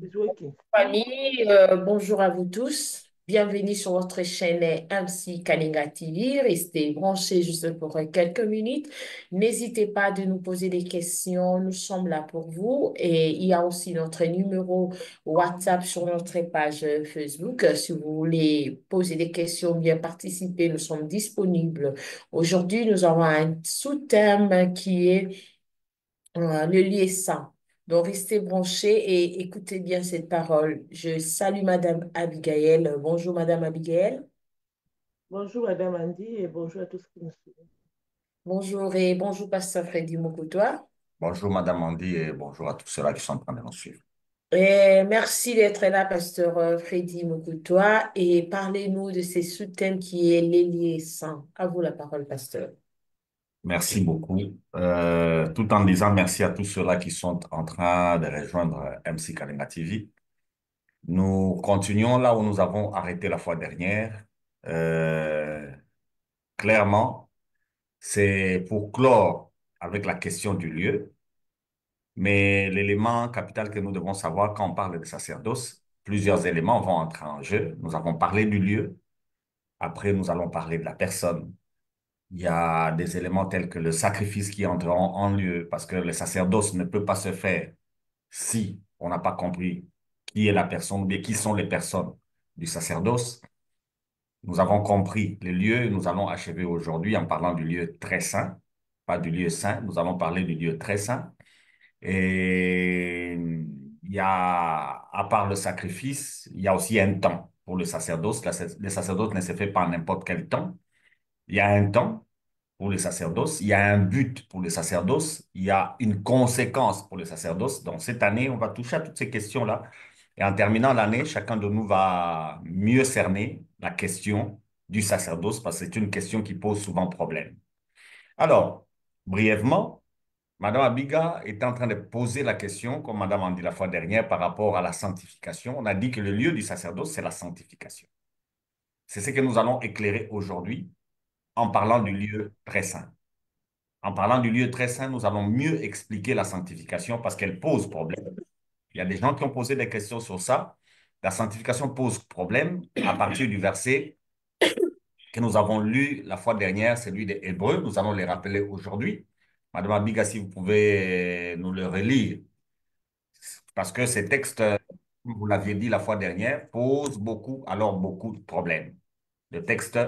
Ok. Fanny, bonjour à vous tous. Bienvenue sur votre chaîne MC Kalinga TV. Restez branchés juste pour quelques minutes. N'hésitez pas de nous poser des questions. Nous sommes là pour vous. Et il y a aussi notre numéro WhatsApp sur notre page Facebook. Si vous voulez poser des questions, bien participer, nous sommes disponibles. Aujourd'hui, nous avons un sous-thème qui est le lieu saint. Donc, restez branchés et écoutez bien cette parole. Je salue Madame Abigail. Bonjour, Madame Abigail. Bonjour Madame Andy et bonjour à tous qui nous suivent. Bonjour et bonjour, Pasteur Freddy Mokutoa. Bonjour Madame Andy et bonjour à tous ceux-là qui sont en train de nous suivre. Et merci d'être là, Pasteur Freddy Mokutoa. Et parlez-nous de ce sous-thème qui est les lieux saints. À vous la parole, Pasteur. Merci beaucoup. Tout en disant merci à tous ceux-là qui sont en train de rejoindre MC Kalinga TV. Nous continuons là où nous avons arrêté la fois dernière. Euh, Clairement, c'est pour clore avec la question du lieu, mais l'élément capital que nous devons savoir quand on parle de sacerdoce, plusieurs éléments vont entrer en jeu. Nous avons parlé du lieu, après nous allons parler de la personne. Il y a des éléments tels que le sacrifice qui entreront en lieu, parce que le sacerdoce ne peut pas se faire si on n'a pas compris qui est la personne ou bien qui sont les personnes du sacerdoce. Nous avons compris les lieux, nous allons achever aujourd'hui en parlant du lieu très saint, pas du lieu saint, nous allons parler du lieu très saint. Et il y a, à part le sacrifice, il y a aussi un temps pour le sacerdoce. Le sacerdoce ne se fait pas en n'importe quel temps. Il y a un temps pour le sacerdoce, il y a un but pour le sacerdoce, il y a une conséquence pour le sacerdoce. Donc, cette année, on va toucher à toutes ces questions-là. Et en terminant l'année, chacun de nous va mieux cerner la question du sacerdoce parce que c'est une question qui pose souvent problème. Alors, brièvement, Madame Abiga est en train de poser la question, comme Madame a dit la fois dernière, par rapport à la sanctification. On a dit que le lieu du sacerdoce, c'est la sanctification. C'est ce que nous allons éclairer aujourd'hui en parlant du lieu très saint. En parlant du lieu très saint, nous allons mieux expliquer la sanctification parce qu'elle pose problème. Il y a des gens qui ont posé des questions sur ça. La sanctification pose problème à partir du verset que nous avons lu la fois dernière, celui des Hébreux. Nous allons les rappeler aujourd'hui. Madame Abiga, si vous pouvez nous le relire, parce que ces textes, comme vous l'aviez dit la fois dernière, posent beaucoup, alors beaucoup de problèmes. Le texte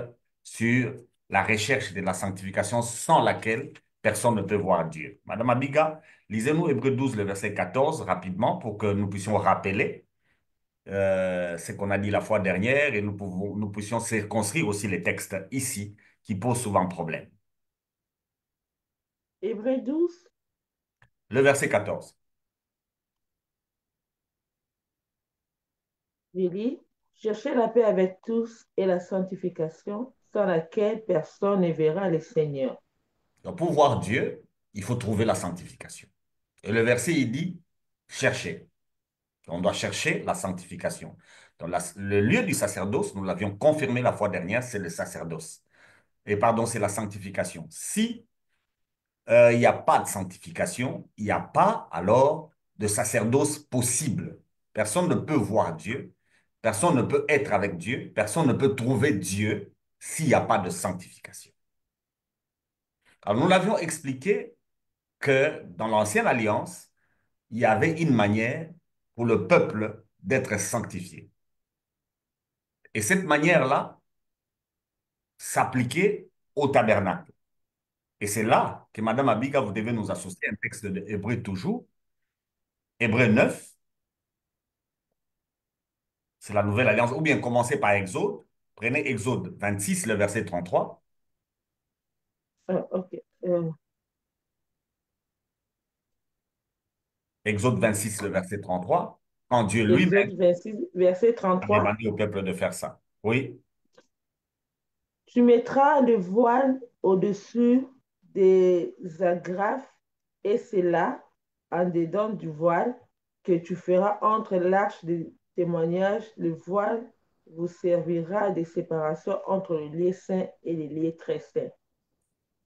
sur la recherche de la sanctification sans laquelle personne ne peut voir Dieu. Madame Abiga, lisez-nous Hébreux 12, le verset 14, rapidement, pour que nous puissions rappeler ce qu'on a dit la fois dernière et nous puissions circonscrire aussi les textes ici qui posent souvent problème. Hébreux 12, Le verset 14. je lis, cherchez la paix avec tous et la sanctification, sans laquelle personne ne verra le Seigneur. Donc, pour voir Dieu, il faut trouver la sanctification. Et le verset, il dit, cherchez. On doit chercher la sanctification. Donc, le lieu du sacerdoce, nous l'avions confirmé la fois dernière, c'est le sacerdoce. Et pardon, c'est la sanctification. Si il n'y a pas de sanctification, il n'y a pas alors de sacerdoce possible. Personne ne peut voir Dieu, personne ne peut être avec Dieu, personne ne peut trouver Dieu s'il n'y a pas de sanctification. Alors, nous l'avions expliqué que dans l'Ancienne Alliance, il y avait une manière pour le peuple d'être sanctifié. Et cette manière-là s'appliquait au tabernacle. Et c'est là que, Madame Abiga, vous devez nous associer un texte de Hébreu toujours, Hébreu 9, c'est la nouvelle alliance, ou bien commencez par Exode. Prenez Exode 26, le verset 33. Ah, ok. Euh, Exode 26, le verset 33. Quand Dieu lui-même Exode 26, verset a 33. demandé au peuple de faire ça. Oui, Tu mettras le voile au-dessus des agrafes et c'est là, en dedans du voile, que tu feras entre l'arche de témoignage. Le voile vous servira de séparation entre le lieu saint et le lieu très saint.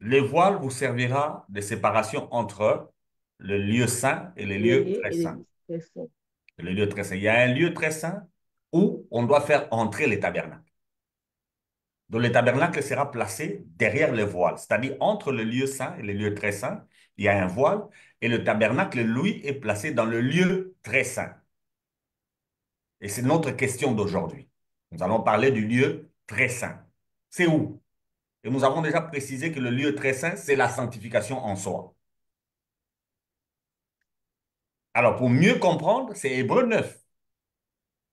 les voiles vous servira de séparation entre le lieu saint et le lieu Les lieux très et les saint. lieux très saints. Le lieu très saint. Il y a un lieu très saint où on doit faire entrer les tabernacles. Donc, le tabernacle sera placé derrière le voile, c'est-à-dire entre le lieu saint et le lieu très saint, il y a un voile et le tabernacle, lui, est placé dans le lieu très saint. Et c'est notre question d'aujourd'hui. Nous allons parler du lieu très saint. C'est où? Et nous avons déjà précisé que le lieu très saint, c'est la sanctification en soi. Alors, pour mieux comprendre, c'est Hébreu 9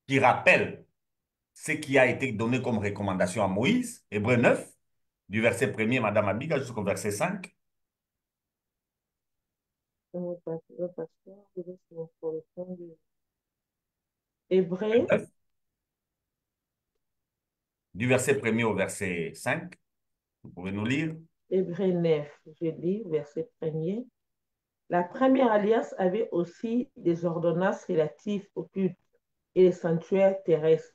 qui rappelle ce qui a été donné comme recommandation à Moïse. Hébreu 9, du verset 1er, Madame Abiga, jusqu'au verset 5. Hébreu, Du verset 1er au verset 5. Vous pouvez nous lire. Hébreu 9, je lis, verset 1er. La première alliance avait aussi des ordonnances relatives au culte et les sanctuaires terrestres.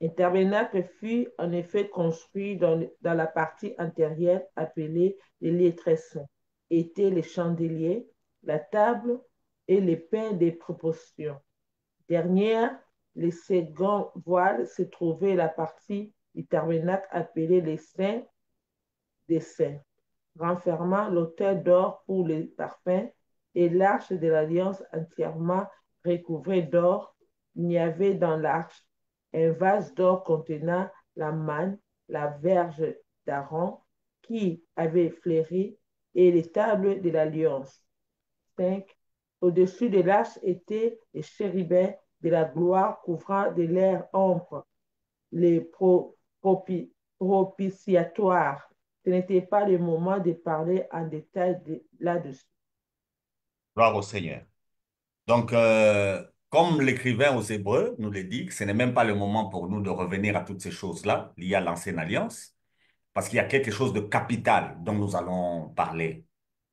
Un tabernacle fut en effet construit dans la partie antérieure appelée les lieux très saints. Étaient les chandeliers, la table et les pains des proportions. Derrière les second voiles se trouvait la partie du tabernacle appelée les saints des saints, renfermant l'autel d'or pour les parfums et l'arche de l'alliance entièrement recouvrée d'or. Il y avait dans l'arche un vase d'or contenant la manne, la verge d'Aaron qui avait fleuri et les tables de l'alliance. 5. Au-dessus de l'arche étaient les chérubins de la gloire couvrant de l'air ombre les propitiatoires. Ce n'était pas le moment de parler en détail là-dessus. Gloire au Seigneur. Donc, comme l'écrivain aux Hébreux nous le dit, ce n'est même pas le moment pour nous de revenir à toutes ces choses-là liées à l'ancienne alliance, parce qu'il y a quelque chose de capital dont nous allons parler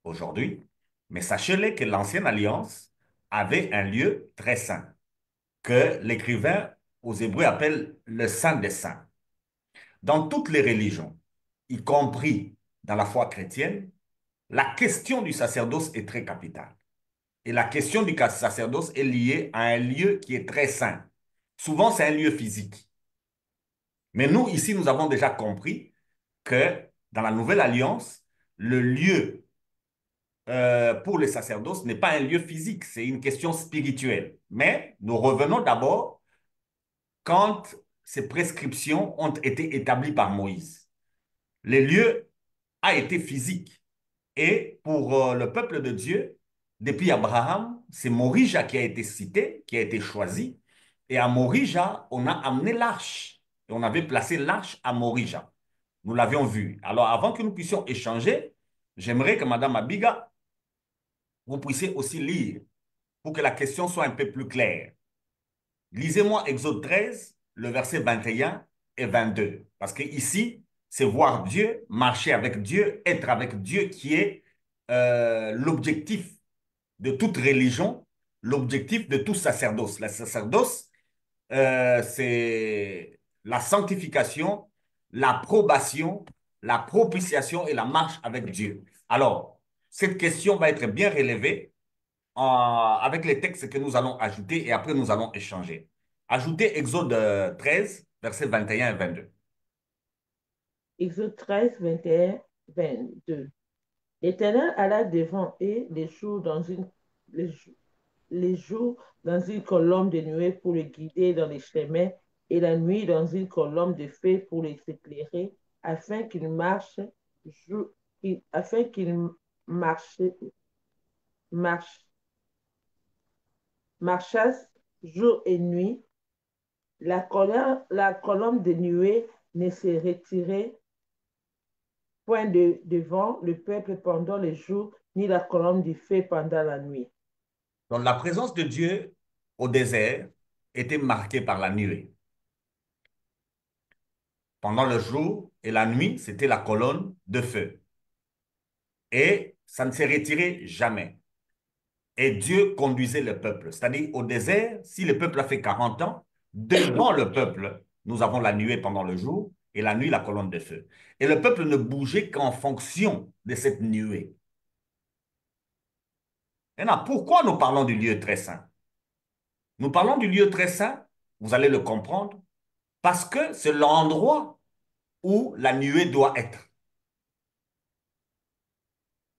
aujourd'hui. Mais sachez-le que l'ancienne alliance avait un lieu très saint, que l'écrivain aux Hébreux appelle le Saint des Saints. Dans toutes les religions, y compris dans la foi chrétienne, la question du sacerdoce est très capitale. Et la question du sacerdoce est liée à un lieu qui est très saint. Souvent, c'est un lieu physique. Mais nous, ici, nous avons déjà compris que dans la nouvelle alliance, le lieu pour le sacerdoce n'est pas un lieu physique, c'est une question spirituelle. Mais nous revenons d'abord quand ces prescriptions ont été établies par Moïse. Le lieu a été physique. Et pour le peuple de Dieu, depuis Abraham, c'est Morija qui a été cité, qui a été choisi. Et à Morija, on a amené l'arche. Et on avait placé l'arche à Morija. Nous l'avions vu. Alors, avant que nous puissions échanger, j'aimerais que Madame Abiga, vous puissiez aussi lire pour que la question soit un peu plus claire. Lisez-moi Exode 13, le verset 21 et 22. Parce que ici, c'est voir Dieu, marcher avec Dieu, être avec Dieu qui est l'objectif de toute religion, l'objectif de tout sacerdoce. Le sacerdoce, c'est la sanctification, l'approbation, la propitiation et la marche avec Dieu. Alors, cette question va être bien relevée avec les textes que nous allons ajouter et après nous allons échanger. Ajoutez Exode 13, versets 21 et 22. Exode 13, 21, 22. L'Éternel alla devant eux les, les jours dans une colonne de nuée pour les guider dans les chemins et la nuit dans une colonne de feu pour les éclairer afin qu'ils marchent, afin qu'ils marchent, marchent, marchassent jour et nuit. La colonne de nuée ne se retirait point devant le peuple pendant le jour, ni la colonne du feu pendant la nuit. Donc la présence de Dieu au désert était marquée par la nuée. Pendant le jour et la nuit, c'était la colonne de feu. Et ça ne s'est retiré jamais. Et Dieu conduisait le peuple. C'est-à-dire, au désert, si le peuple a fait 40 ans, devant le peuple, nous avons la nuée pendant le jour et la nuit, la colonne de feu. Et le peuple ne bougeait qu'en fonction de cette nuée. Maintenant, pourquoi nous parlons du lieu très saint? Nous parlons du lieu très saint, vous allez le comprendre, parce que c'est l'endroit où la nuée doit être.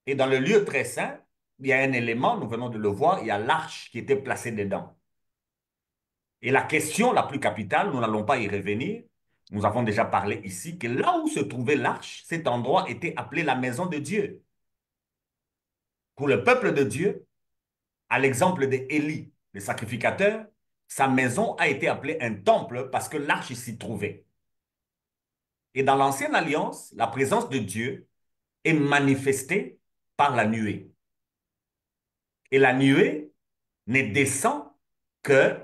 Et dans le lieu très saint, il y a un élément, nous venons de le voir, il y a l'arche qui était placée dedans. Et la question la plus capitale, nous n'allons pas y revenir, nous avons déjà parlé ici, que là où se trouvait l'arche, cet endroit était appelé la maison de Dieu. Pour le peuple de Dieu, à l'exemple d'Élie, le sacrificateur, sa maison a été appelée un temple parce que l'arche s'y trouvait. Et dans l'Ancienne Alliance, la présence de Dieu est manifestée par la nuée. Et la nuée ne descend que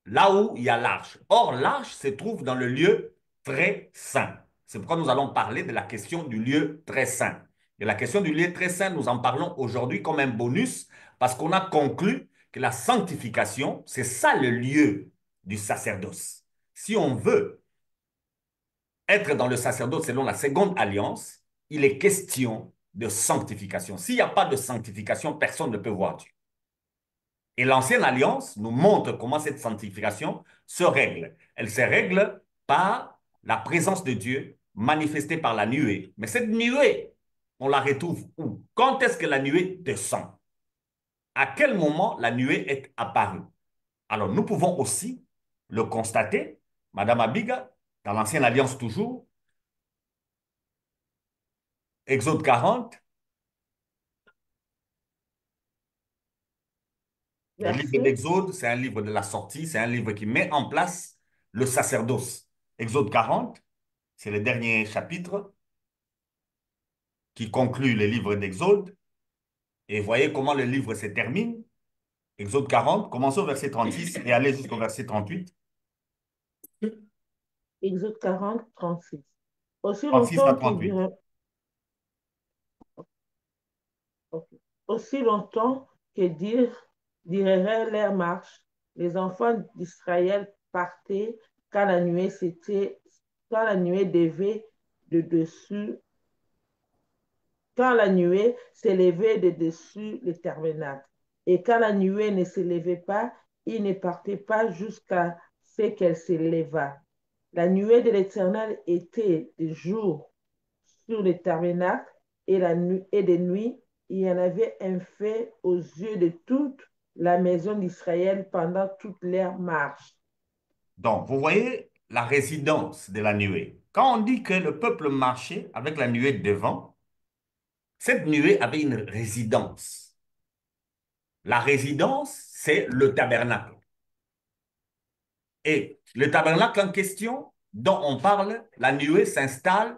là où il y a l'arche. Or, l'arche se trouve dans le lieu très saint. C'est pourquoi nous allons parler de la question du lieu très saint. Et la question du lieu très saint, nous en parlons aujourd'hui comme un bonus parce qu'on a conclu que la sanctification, c'est ça le lieu du sacerdoce. Si on veut être dans le sacerdoce selon la seconde alliance, il est question de sanctification. S'il n'y a pas de sanctification, personne ne peut voir Dieu. Et l'ancienne alliance nous montre comment cette sanctification se règle. Elle se règle par la présence de Dieu manifestée par la nuée. Mais cette nuée, on la retrouve où? Quand est-ce que la nuée descend? À quel moment la nuée est apparue? Alors, nous pouvons aussi le constater, Madame Abiga, dans l'ancienne alliance toujours, Exode 40, le livre Verset, d'Exode, c'est un livre de la sortie, c'est un livre qui met en place le sacerdoce. Exode 40, c'est le dernier chapitre qui conclut le livre d'Exode. Et voyez comment le livre se termine. Exode 40, commençons au verset 36 et allez jusqu'au verset 38. Exode 40, 36. Aussi 36 à longtemps qu'il 38. dirait, ok. Aussi longtemps que dirait leur marche, les enfants d'Israël partaient quand quand la nuée devait de dessus, quand la nuée s'élevait de dessus le tabernacle. Et quand la nuée ne s'élevait pas, ils ne partaient pas jusqu'à ce qu'elle s'élevât. La nuée de l'Éternel était de jour sur le tabernacle et de nuit, il y en avait un fait aux yeux de toute la maison d'Israël pendant toute leur marche. Donc, vous voyez la résidence de la nuée. Quand on dit que le peuple marchait avec la nuée devant, cette nuée avait une résidence. La résidence, c'est le tabernacle. Et le tabernacle en question dont on parle, la nuée s'installe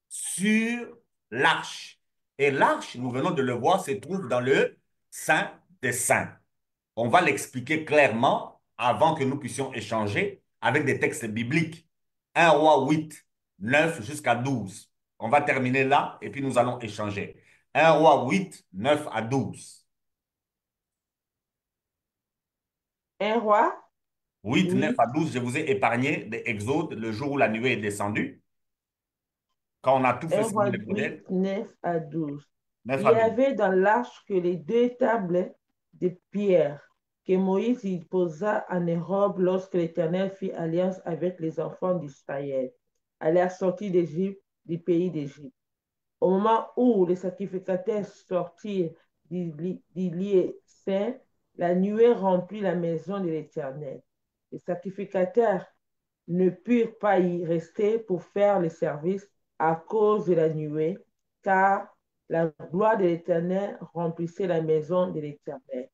sur l'arche. Et l'arche, nous venons de le voir, se trouve dans le Saint des Saints. On va l'expliquer clairement avant que nous puissions échanger avec des textes bibliques. 1 Roi 8, 9 jusqu'à 12. On va terminer là et puis nous allons échanger. 1 Roi 8, 9 à 12. Un roi, 8, 9 8, à 12, je vous ai épargné des Exodes le jour où la nuée est descendue. Quand on a tout fait un selon roi les 8, modèles, 9 à 12. 9 Il à y 12. avait dans l'arche que les deux tables de pierre que Moïse y posa en Europe lorsque l'Éternel fit alliance avec les enfants d'Israël à la sortie d'Égypte, du pays d'Égypte. Au moment où les sacrificateurs sortirent du lieu saint, la nuée remplit la maison de l'Éternel. Les sacrificateurs ne purent pas y rester pour faire le service à cause de la nuée, car la gloire de l'Éternel remplissait la maison de l'Éternel.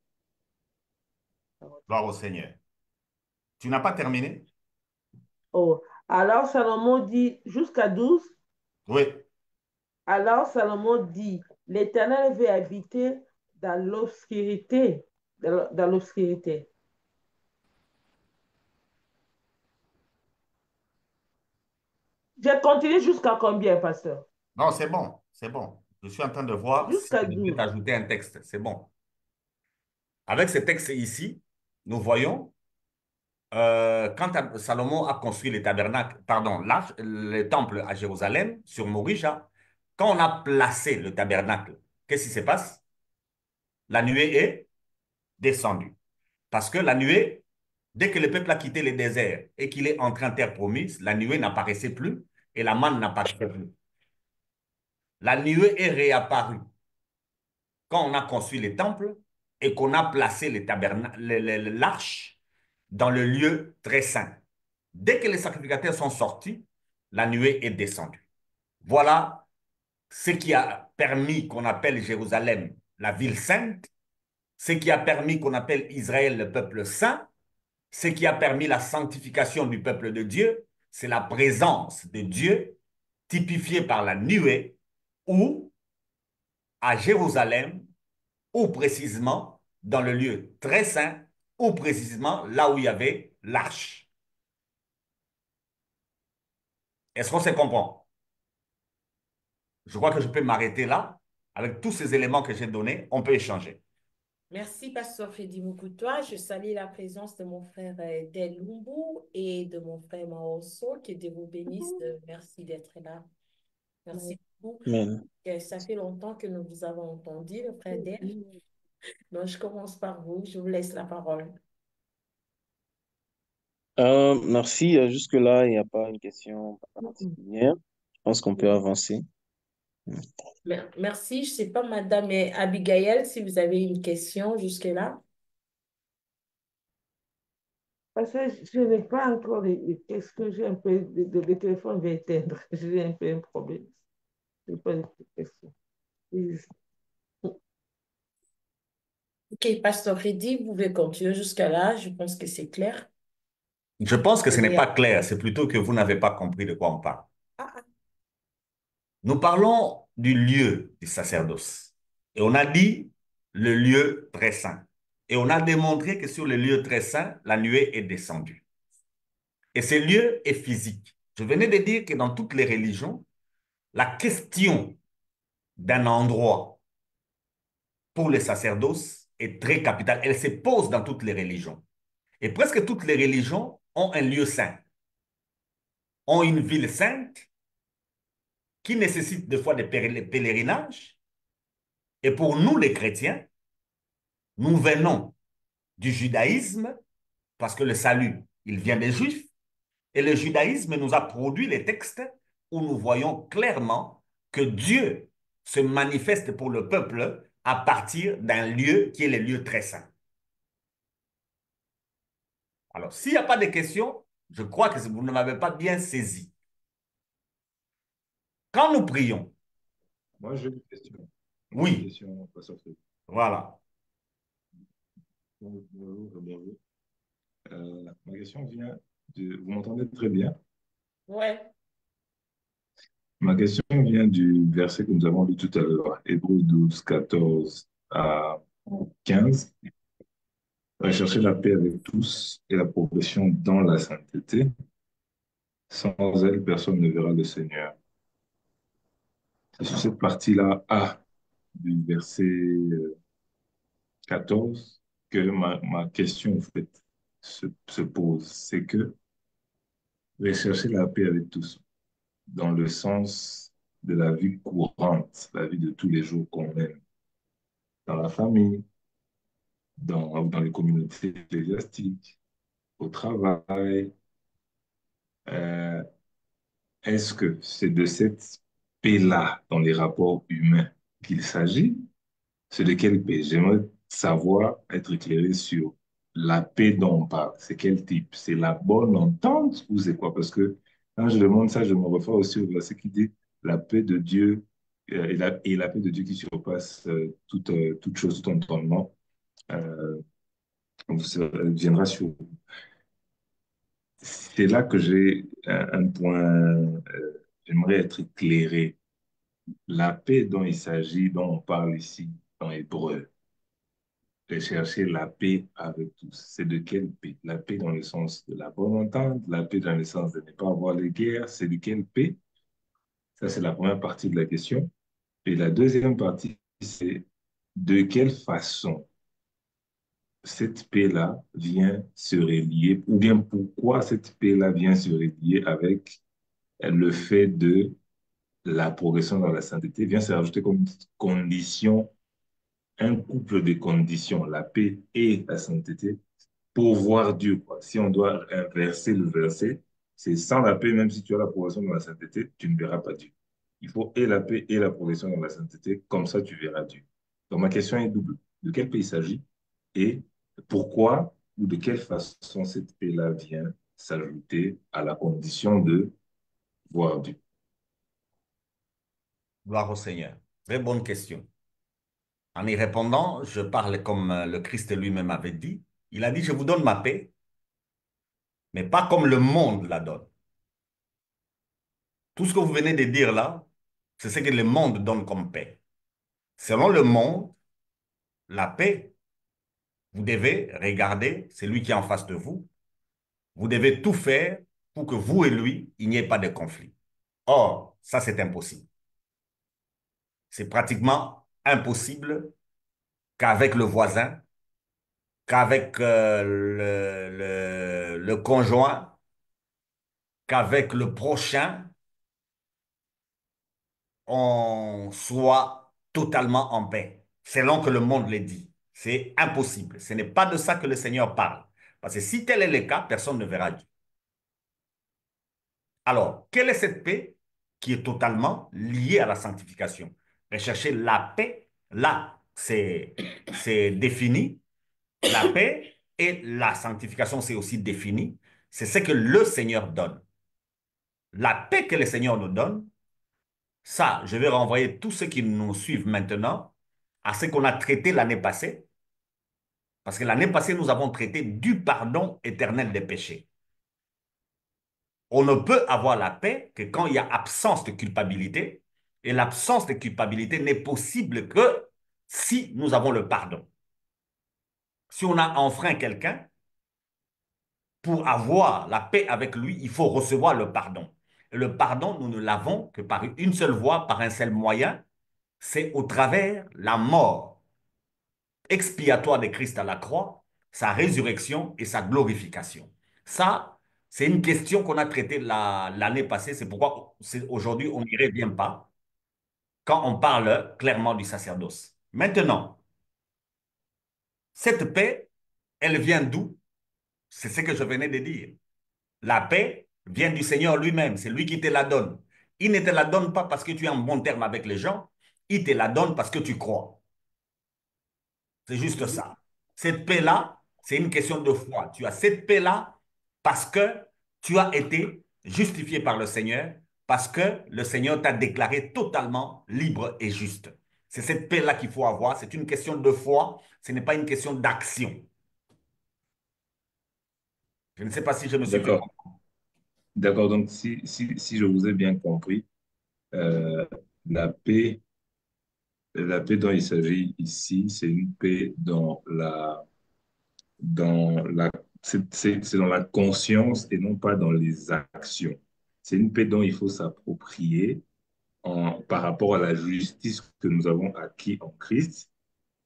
Gloire au Seigneur. Tu n'as pas terminé? Oh. Alors Salomon dit, jusqu'à 12. Oui. Alors Salomon dit, l'Éternel veut habiter dans l'obscurité, dans l'obscurité. J'ai continué jusqu'à combien, pasteur? Non, c'est bon. C'est bon. Je suis en train de voir si Jusqu'à je devais 12. t'ajouter un texte. C'est bon. Avec ce texte ici, nous voyons quand Salomon a construit le tabernacle, pardon, le temple à Jérusalem, sur Morija, quand on a placé le tabernacle, qu'est-ce qui se passe? La nuée est descendue. Parce que la nuée Dès que le peuple a quitté le désert et qu'il est entré en terre promise, la nuée n'apparaissait plus et la manne n'apparaissait plus. La nuée est réapparue quand on a construit les temples et qu'on a placé l'arche dans le lieu très saint. Dès que les sacrificateurs sont sortis, la nuée est descendue. Voilà ce qui a permis qu'on appelle Jérusalem la ville sainte, ce qui a permis qu'on appelle Israël le peuple saint, ce qui a permis la sanctification du peuple de Dieu, c'est la présence de Dieu typifiée par la nuée ou à Jérusalem ou précisément dans le lieu très saint ou précisément là où il y avait l'arche. Est-ce qu'on se comprend? Je crois que je peux m'arrêter là. Avec tous ces éléments que j'ai donnés, on peut échanger. Merci, Pasteur Freddy Mukutoa. Je salue la présence de mon frère Del Lumbu et de mon frère Maoso. Que Dieu vous bénisse. Merci d'être là. Merci beaucoup. Amen. Ça fait longtemps que nous vous avons entendu, le frère Del. Donc, je commence par vous. Je vous laisse la parole. Merci. Jusque-là, il n'y a pas une question particulière. Je pense qu'on peut avancer. Merci. Je ne sais pas, Madame Abigail, si vous avez une question jusque-là. Parce que je n'ai pas encore qu'est-ce que j'ai un peu, le téléphone va éteindre. J'ai un peu un problème. Je n'ai pas de questions. Ok, Pasteur Freddy, vous pouvez continuer jusqu'à là. Je pense que c'est clair. Je pense que ce n'est Oui. pas clair, c'est plutôt que vous n'avez pas compris de quoi on parle. Ah, ah. Nous parlons du lieu du sacerdoce. Et on a dit le lieu très saint. Et on a démontré que sur le lieu très saint, la nuée est descendue. Et ce lieu est physique. Je venais de dire que dans toutes les religions, la question d'un endroit pour le sacerdoce est très capitale. Elle se pose dans toutes les religions. Et presque toutes les religions ont un lieu saint, ont une ville sainte qui nécessite des fois des pèlerinages. Et pour nous, les chrétiens, nous venons du judaïsme parce que le salut, il vient des Juifs. Et le judaïsme nous a produit les textes où nous voyons clairement que Dieu se manifeste pour le peuple à partir d'un lieu qui est le lieu très saint. Alors, s'il n'y a pas de questions, je crois que vous ne m'avez pas bien saisi. Quand nous prions, Moi, j'ai une question. oui, Une question, Pasteur Fred. voilà. Bonjour, bonjour. Ma question vient de... Vous m'entendez très bien? Ouais. Ma question vient du verset que nous avons lu tout à l'heure, Hébreux 12, 14 à 15. Recherchez la paix avec tous et la progression dans la sainteté. Sans elle, personne ne verra le Seigneur. C'est sur cette partie-là, A, du verset 14, que ma question, en fait, se pose. C'est que rechercher la paix avec tous, dans le sens de la vie courante, la vie de tous les jours qu'on mène, dans la famille, dans les communautés ecclésiastiques, au travail. Euh, Est-ce que c'est de cette paix-là dans les rapports humains qu'il s'agit? C'est de quelle paix? J'aimerais savoir, être éclairé sur la paix dont on parle. C'est quel type? C'est la bonne entente ou c'est quoi? Parce que quand je demande ça, je me réfère aussi au verset qui dit la paix de Dieu et la paix de Dieu qui surpasse toute chose, tout entendement, euh, viendra sur vous. C'est là que j'ai un point, j'aimerais être éclairé. La paix dont il s'agit, dont on parle ici dans Hébreu, de chercher la paix avec tous. C'est de quelle paix? La paix dans le sens de la bonne entente, la paix dans le sens de ne pas avoir les guerres, c'est de quelle paix? Ça, c'est la première partie de la question. Et la deuxième partie, c'est de quelle façon cette paix-là vient se relier, ou bien pourquoi cette paix-là vient se relier avec le fait de la progression dans la sainteté, vient se rajouter comme condition, un couple de conditions, la paix et la sainteté pour voir Dieu, quoi. Si on doit inverser le verset, c'est sans la paix, même si tu as la progression dans la sainteté, tu ne verras pas Dieu. Il faut et la paix et la progression dans la sainteté, comme ça tu verras Dieu. Donc ma question est double. De quel paix il s'agit et pourquoi ou de quelle façon cette paix-là vient s'ajouter à la condition de voir Dieu? Gloire au Seigneur. Très bonne question. En y répondant, je parle comme le Christ lui-même avait dit. Il a dit, je vous donne ma paix, mais pas comme le monde la donne. Tout ce que vous venez de dire là, c'est ce que le monde donne comme paix. Selon le monde, la paix, vous devez regarder celui qui est en face de vous. Vous devez tout faire pour que vous et lui, il n'y ait pas de conflit. Or, ça, c'est impossible. C'est pratiquement impossible qu'avec le voisin, qu'avec le conjoint, qu'avec le prochain, on soit totalement en paix, selon que le monde le dit. C'est impossible. Ce n'est pas de ça que le Seigneur parle. Parce que si tel est le cas, personne ne verra Dieu. Alors, quelle est cette paix qui est totalement liée à la sanctification? Rechercher la paix, là, c'est défini. La paix et la sanctification, c'est aussi défini. C'est ce que le Seigneur donne. La paix que le Seigneur nous donne, ça, je vais renvoyer tous ceux qui nous suivent maintenant à ce qu'on a traité l'année passée. Parce que l'année passée, nous avons traité du pardon éternel des péchés. On ne peut avoir la paix que quand il y a absence de culpabilité. Et l'absence de culpabilité n'est possible que si nous avons le pardon. Si on a enfreint quelqu'un, pour avoir la paix avec lui, il faut recevoir le pardon. Et le pardon, nous ne l'avons que par une seule voie, par un seul moyen, c'est au travers la mort expiatoire de Christ à la croix, sa résurrection et sa glorification. Ça, c'est une question qu'on a traitée l'année passée, c'est pourquoi aujourd'hui on n'y revient pas quand on parle clairement du sacerdoce. Maintenant, cette paix, elle vient d'où? C'est ce que je venais de dire. La paix vient du Seigneur lui-même, c'est lui qui te la donne. Il ne te la donne pas parce que tu es en bon terme avec les gens, il te la donne parce que tu crois. C'est juste ça. Cette paix-là, c'est une question de foi. Tu as cette paix-là parce que tu as été justifié par le Seigneur, parce que le Seigneur t'a déclaré totalement libre et juste. C'est cette paix-là qu'il faut avoir. C'est une question de foi, ce n'est pas une question d'action. Je ne sais pas si je me suis fait D'accord. comprendre. D'accord. Donc, si je vous ai bien compris, euh, la paix, la paix dont il s'agit ici, c'est une paix dans la, c'est dans la conscience et non pas dans les actions. C'est une paix dont il faut s'approprier par rapport à la justice que nous avons acquis en Christ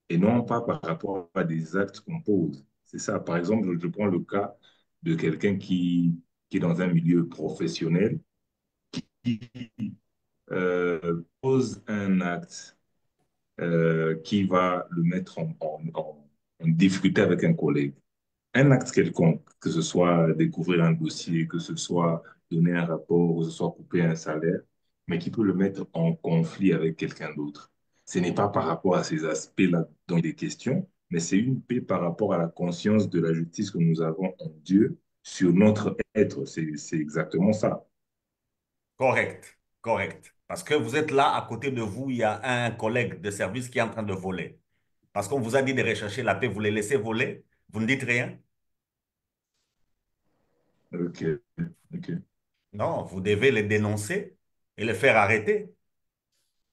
et non pas par rapport à des actes qu'on pose. C'est ça. Par exemple, je prends le cas de quelqu'un qui est dans un milieu professionnel, qui pose un acte qui va le mettre en difficulté avec un collègue. Un acte quelconque, que ce soit découvrir un dossier, que ce soit donner un rapport, que ce soit couper un salaire, mais qui peut le mettre en conflit avec quelqu'un d'autre. Ce n'est pas par rapport à ces aspects-là dont il est question, mais c'est une paix par rapport à la conscience de la justice que nous avons en Dieu sur notre être. C'est exactement ça. Correct, correct. Parce que vous êtes là, à côté de vous, il y a un collègue de service qui est en train de voler. Parce qu'on vous a dit de rechercher la paix, vous les laissez voler, vous ne dites rien. Ok, ok. Non, vous devez les dénoncer et les faire arrêter.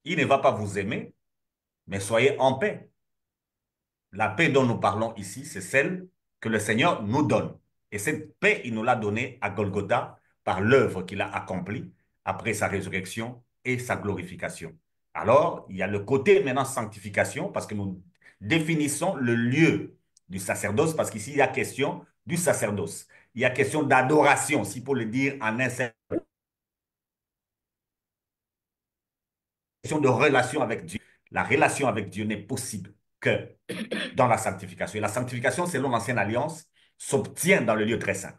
Il ne va pas vous aimer, mais soyez en paix. La paix dont nous parlons ici, c'est celle que le Seigneur nous donne. Et cette paix, il nous l'a donnée à Golgotha par l'œuvre qu'il a accomplie après sa résurrection et sa glorification. Alors, il y a le côté maintenant sanctification, parce que nous définissons le lieu du sacerdoce, parce qu'ici, il y a question du sacerdoce. Il y a question d'adoration, s'il faut le dire en un seul, question de relation avec Dieu. La relation avec Dieu n'est possible que dans la sanctification. Et la sanctification, selon l'Ancienne Alliance, s'obtient dans le lieu très saint.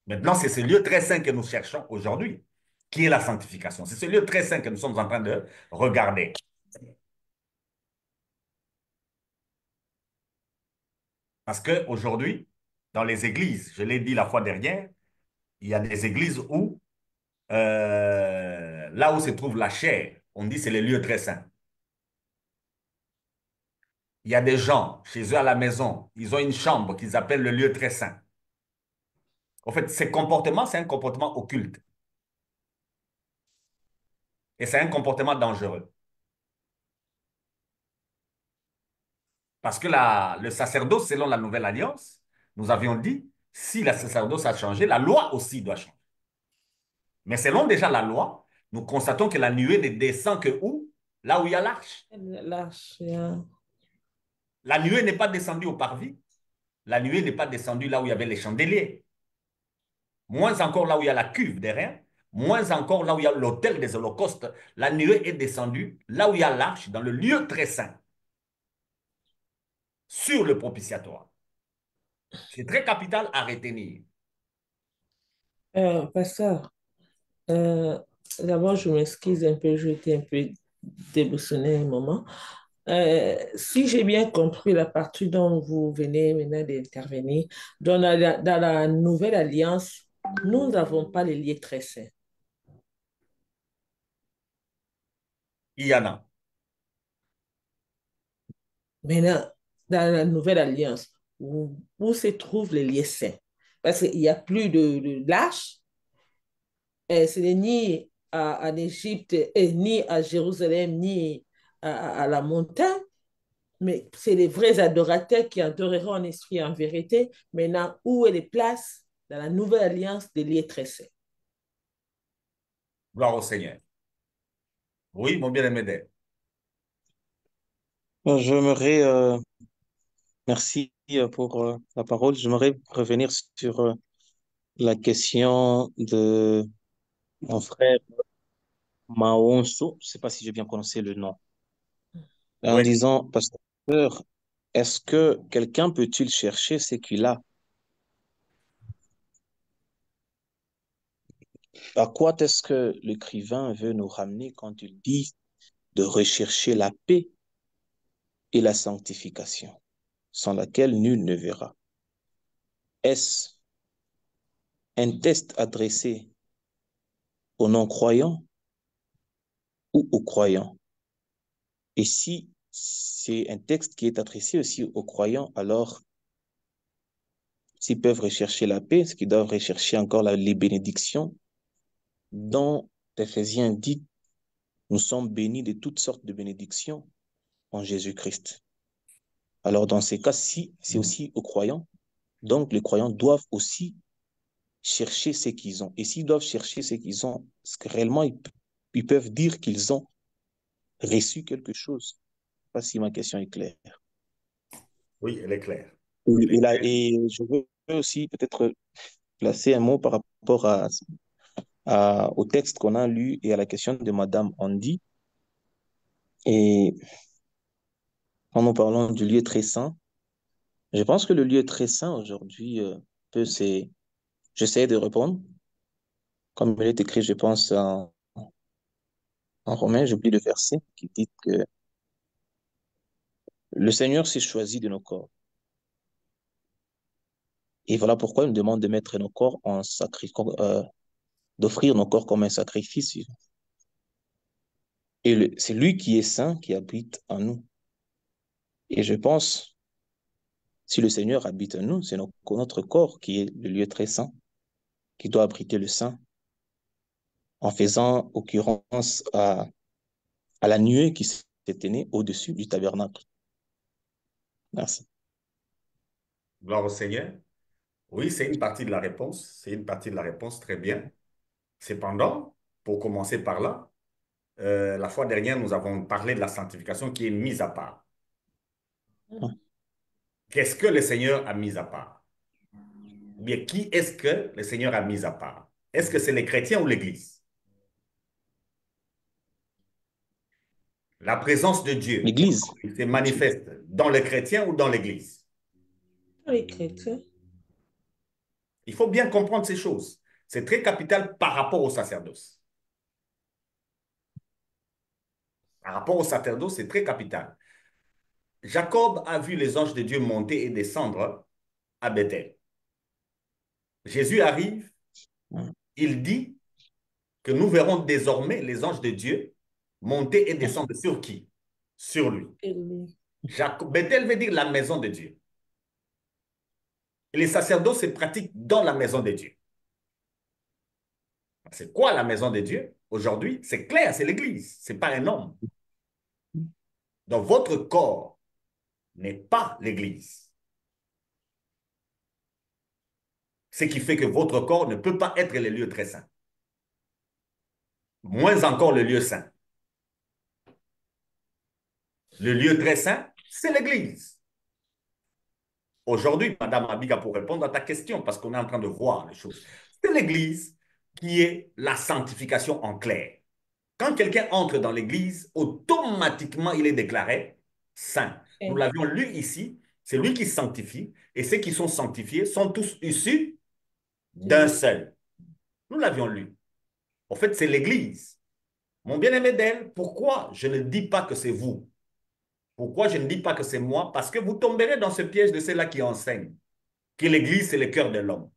Maintenant, c'est ce lieu très saint que nous cherchons aujourd'hui, qui est la sanctification. C'est ce lieu très saint que nous sommes en train de regarder. Parce qu'aujourd'hui, dans les églises, je l'ai dit la fois dernière, il y a des églises où, là où se trouve la chair, on dit c'est le lieu très saint. Il y a des gens chez eux à la maison, ils ont une chambre qu'ils appellent le lieu très saint. En fait, ce comportement, c'est un comportement occulte. Et c'est un comportement dangereux. Parce que le sacerdoce, selon la Nouvelle Alliance, nous avions dit, si le sacerdoce a changé, la loi aussi doit changer. Mais selon déjà la loi, nous constatons que la nuée ne descend que où? Là où il y a l'arche. L'arche, yeah. La nuée n'est pas descendue au parvis. La nuée n'est pas descendue là où il y avait les chandeliers. Moins encore là où il y a la cuve derrière. Moins encore là où il y a l'autel des holocaustes. La nuée est descendue là où il y a l'arche, dans le lieu très saint, sur le propitiatoire. C'est très capital à retenir. Pasteur, euh, d'abord, je m'excuse un peu, j'ai été un peu déboussolée un moment. Si j'ai bien compris la partie dont vous venez maintenant d'intervenir, dans la nouvelle alliance, nous n'avons pas les liens très saints. Il y en a. Maintenant, dans la nouvelle alliance, où se trouvent les liens saints? Parce qu'il n'y a plus de l'arche, ce n'est ni en Égypte, ni à Jérusalem, ni à la montagne, mais c'est les vrais adorateurs qui adoreront en esprit et en vérité. Maintenant, où est les places dans la nouvelle alliance des liens très saints? Gloire au Seigneur. Oui, mon bien-aimé Dave. J'aimerais, merci pour la parole. J'aimerais revenir sur la question de mon frère Maonso. Je ne sais pas si j'ai bien prononcé le nom. En Oui. disant, pasteur, est-ce que quelqu'un peut-il chercher ce qu'il a? À quoi est-ce que l'écrivain veut nous ramener quand il dit de rechercher la paix et la sanctification, sans laquelle nul ne verra? Est-ce un test adressé aux non-croyants ou aux croyants? Et si c'est un texte qui est adressé aussi aux croyants, alors s'ils peuvent rechercher la paix, est-ce qu'ils doivent rechercher encore les bénédictions dont Éphésiens dit, nous sommes bénis de toutes sortes de bénédictions en Jésus-Christ. Alors dans ces cas, ci c'est aussi aux croyants. Donc les croyants doivent aussi chercher ce qu'ils ont. Et s'ils doivent chercher ce qu'ils ont, est-ce que réellement ils peuvent dire qu'ils ont reçu quelque chose? Je ne sais pas si ma question est claire. Oui, elle est claire. Et je veux aussi peut-être placer un mot par rapport au texte qu'on a lu et à la question de Madame Andy. Et quand nous parlons du lieu très saint, je pense que le lieu très saint aujourd'hui j'essaie de répondre, comme il est écrit, je pense, en Romains, j'oublie le verset qui dit que le Seigneur s'est choisi de nos corps. Et voilà pourquoi il nous demande de mettre nos corps en sacrifice, d'offrir nos corps comme un sacrifice. Et c'est lui qui est saint qui habite en nous. Et je pense, si le Seigneur habite en nous, c'est notre corps qui est le lieu très saint, qui doit abriter le saint, en faisant occurrence à la nuée qui s'est tenue au-dessus du tabernacle. Merci. Gloire au Seigneur. Oui, c'est une partie de la réponse. C'est une partie de la réponse, très bien. Cependant, pour commencer par là, la fois dernière, nous avons parlé de la sanctification qui est mise à part. Qu'est-ce que le Seigneur a mis à part? Ou bien, qui est-ce que le Seigneur a mis à part? Est-ce que c'est les chrétiens ou l'Église? La présence de Dieu L'Église. se manifeste dans les chrétiens ou dans l'Église? Les chrétiens. Il faut bien comprendre ces choses. C'est très capital par rapport au sacerdoce. Par rapport au sacerdoce, c'est très capital. Jacob a vu les anges de Dieu monter et descendre à Bethel. Jésus arrive, il dit que nous verrons désormais les anges de Dieu monter et descendre sur qui? Sur lui. Bethel veut dire la maison de Dieu. Et les sacerdoces se pratiquent dans la maison de Dieu. C'est quoi la maison de Dieu? Aujourd'hui, c'est clair, c'est l'Église, ce n'est pas un homme. Donc, votre corps n'est pas l'Église. Ce qui fait que votre corps ne peut pas être le lieu très saint. Moins encore le lieu saint. Le lieu très saint, c'est l'Église. Aujourd'hui, Madame Abiga, pour répondre à ta question, parce qu'on est en train de voir les choses, c'est l'Église qui est la sanctification en clair. Quand quelqu'un entre dans l'Église, automatiquement, il est déclaré saint. Nous l'avions lu ici, c'est lui qui sanctifie, et ceux qui sont sanctifiés sont tous issus d'un seul. Nous l'avions lu. En fait, c'est l'Église. Mon bien-aimé d'elle, pourquoi je ne dis pas que c'est vous? Pourquoi je ne dis pas que c'est moi? Parce que vous tomberez dans ce piège de ceux-là qui enseignent que l'Église, c'est le cœur de l'homme.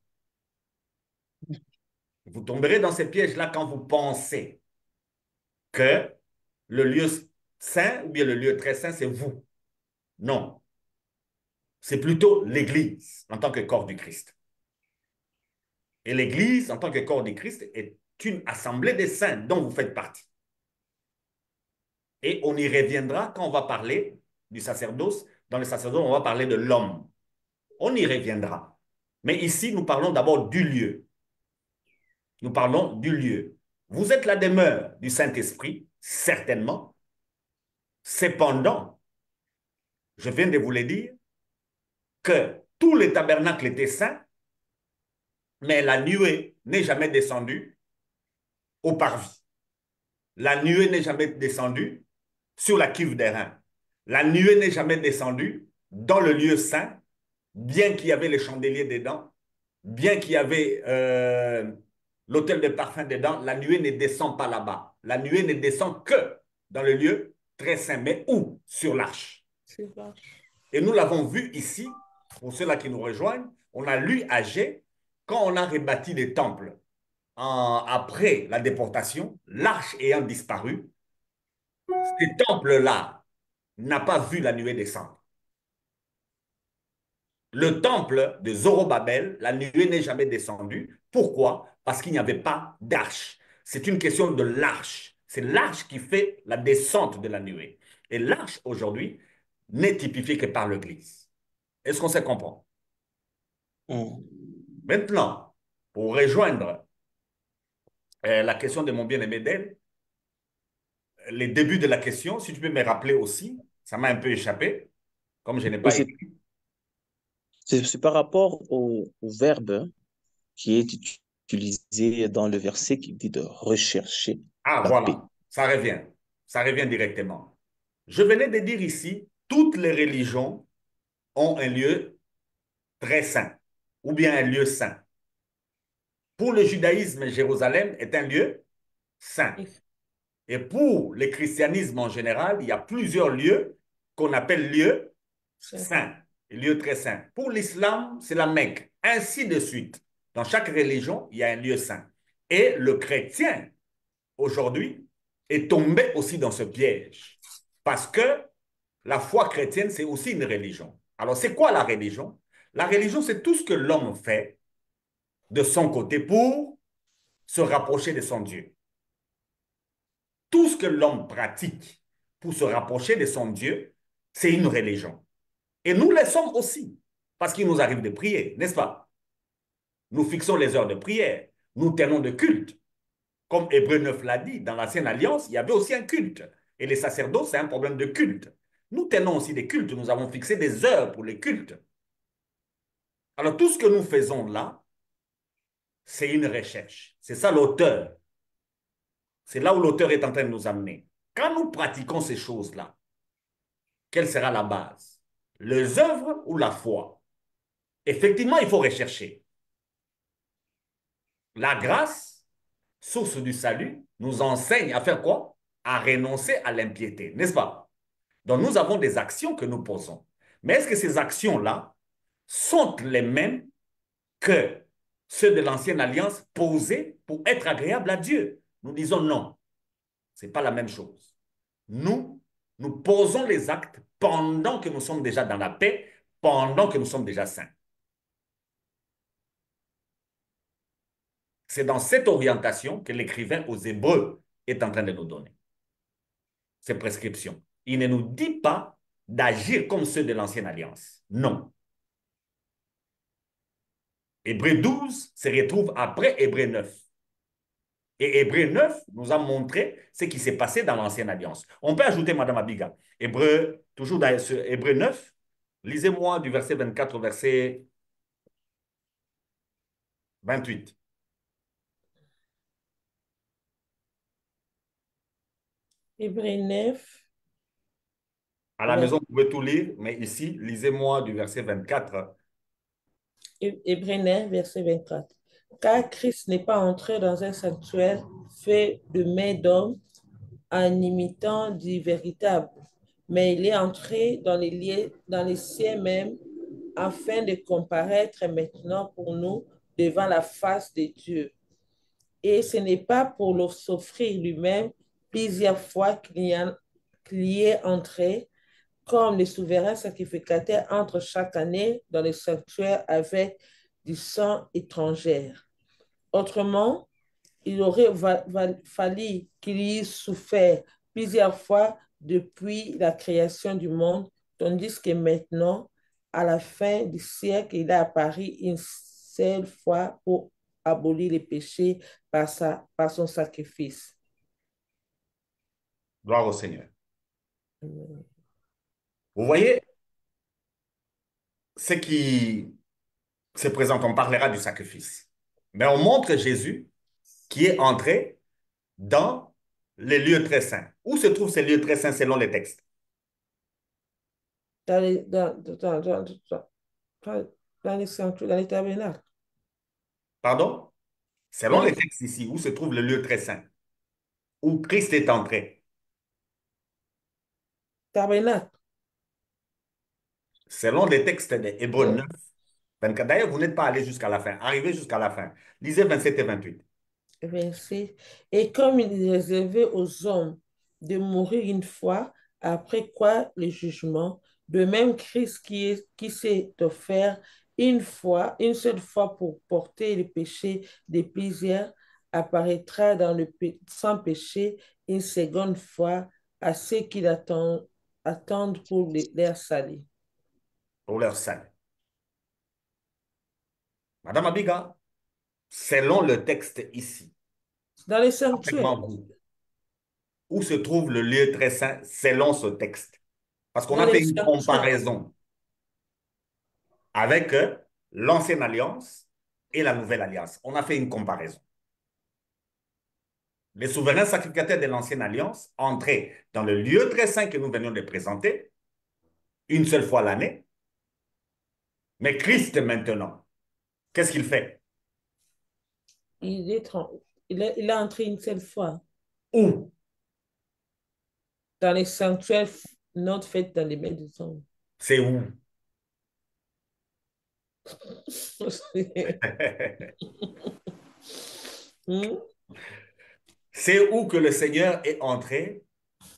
Vous tomberez dans ce piège-là quand vous pensez que le lieu saint ou bien le lieu très saint, c'est vous. Non. C'est plutôt l'Église en tant que corps du Christ. Et l'Église, en tant que corps du Christ, est une assemblée des saints dont vous faites partie. Et on y reviendra quand on va parler du sacerdoce. Dans le sacerdoce, on va parler de l'homme. On y reviendra. Mais ici, nous parlons d'abord du lieu. Nous parlons du lieu. Vous êtes la demeure du Saint-Esprit, certainement. Cependant, je viens de vous le dire, que tous les tabernacles étaient saints, mais la nuée n'est jamais descendue au parvis. La nuée n'est jamais descendue sur la cuve d'airain. La nuée n'est jamais descendue dans le lieu saint, bien qu'il y avait les chandeliers dedans, bien qu'il y avait l'autel de parfum dedans, la nuée ne descend pas là-bas. La nuée ne descend que dans le lieu très saint. Mais où? Sur l'arche. Et nous l'avons vu ici, pour ceux-là qui nous rejoignent, on a lu à Gé, quand on a rebâti les temples après la déportation, l'arche ayant disparu, ces temples-là n'ont pas vu la nuée descendre. Le temple de Zorobabel, la nuée n'est jamais descendue. Pourquoi? Parce qu'il n'y avait pas d'arche. C'est une question de l'arche. C'est l'arche qui fait la descente de la nuée. Et l'arche, aujourd'hui, n'est typifiée que par l'Église. Est-ce qu'on se comprend? Maintenant, pour rejoindre la question de mon bien-aimé d'elle, les débuts de la question, si tu peux me rappeler aussi, ça m'a un peu échappé, comme je n'ai pas écrit. C'est par rapport au verbe qui est utilisé dans le verset qui dit de rechercher la paix. Voilà, ça revient directement. Je venais de dire ici, toutes les religions ont un lieu très saint, ou bien un lieu saint. Pour le judaïsme, Jérusalem est un lieu saint. Et pour le christianisme en général, il y a plusieurs lieux qu'on appelle lieux saints, lieux très saints. Pour l'islam, c'est la Mecque, ainsi de suite. Dans chaque religion, il y a un lieu saint. Et le chrétien, aujourd'hui, est tombé aussi dans ce piège. Parce que la foi chrétienne, c'est aussi une religion. Alors, c'est quoi la religion? La religion, c'est tout ce que l'homme fait de son côté pour se rapprocher de son Dieu. Tout ce que l'homme pratique pour se rapprocher de son Dieu, c'est une religion. Et nous le sommes aussi, parce qu'il nous arrive de prier, n'est-ce pas? Nous fixons les heures de prière, nous tenons de culte. Comme Hébreu 9 l'a dit, dans l'Ancienne Alliance, il y avait aussi un culte. Et les sacerdotes, c'est un problème de culte. Nous tenons aussi des cultes, nous avons fixé des heures pour les cultes. Alors tout ce que nous faisons là, c'est une recherche. C'est ça l'auteur. C'est là où l'auteur est en train de nous amener. Quand nous pratiquons ces choses-là, quelle sera la base? Les œuvres ou la foi? Effectivement, il faut rechercher. La grâce, source du salut, nous enseigne à faire quoi? À renoncer à l'impiété, n'est-ce pas? Donc, nous avons des actions que nous posons. Mais est-ce que ces actions-là sont les mêmes que ceux de l'ancienne alliance posés pour être agréables à Dieu? Nous disons non, ce n'est pas la même chose. Nous posons les actes pendant que nous sommes déjà dans la paix, pendant que nous sommes déjà saints. C'est dans cette orientation que l'écrivain aux Hébreux est en train de nous donner ces prescriptions. Il ne nous dit pas d'agir comme ceux de l'ancienne alliance. Non. Hébreu 12 se retrouve après Hébreu 9. Et Hébreu 9 nous a montré ce qui s'est passé dans l'ancienne alliance. On peut ajouter, Madame Abiga, Hébreu, toujours dans ce Hébreu 9, lisez-moi du verset 24 au verset 28. Hébreux 9, À la maison, vous pouvez tout lire, mais ici, lisez-moi du verset 24. Hébreux 9, verset 24. Car Christ n'est pas entré dans un sanctuaire fait de mains d'hommes en imitant du véritable, mais il est entré dans les cieux même afin de comparaître maintenant pour nous devant la face de Dieu. Et ce n'est pas pour s'offrir lui-même plusieurs fois qu'il y est entré, comme le souverain sacrificateur entre chaque année dans le sanctuaire avec du sang étranger. Autrement, il aurait fallu qu'il y ait souffert plusieurs fois depuis la création du monde, tandis que maintenant, à la fin du siècle, il a apparu une seule fois pour abolir les péchés par son sacrifice. Gloire au Seigneur. Vous voyez ce qui se présente, on parlera du sacrifice. Mais on montre Jésus qui est entré dans les lieux très saints. Où se trouvent ces lieux très saints selon les textes? Dans les sanctuaires, dans les tabernacles. Pardon? Selon Dans les les textes ici, où se trouve le lieu très saint? Où Christ est entré? tabernacles. Selon les textes des Hébreux 9, 24. D'ailleurs, vous n'êtes pas allé jusqu'à la fin. Arrivez jusqu'à la fin. Lisez 27 et 28. 26. Et comme il est réservé aux hommes de mourir une fois, après quoi le jugement, de même Christ qui s'est offert une fois, une seule fois pour porter le péché des plusieurs, apparaîtra sans péché une seconde fois à ceux qui attendent pour leur salut. Pour leur salut. Madame Abiga, selon le texte ici, Dans les sanctuaires, où se trouve le lieu très saint selon ce texte? Parce qu'on dans a les fait une sanctuaires, comparaison avec l'ancienne alliance et la nouvelle alliance. On a fait une comparaison. Les souverains sacrificateurs de l'ancienne alliance entraient dans le lieu très saint que nous venions de présenter une seule fois l'année. Mais Christ maintenant, qu'est-ce qu'il fait? il est entré une seule fois. Où? Dans les sanctuaires non faits dans les mains des hommes. C'est où? Hmm? C'est où que le Seigneur est entré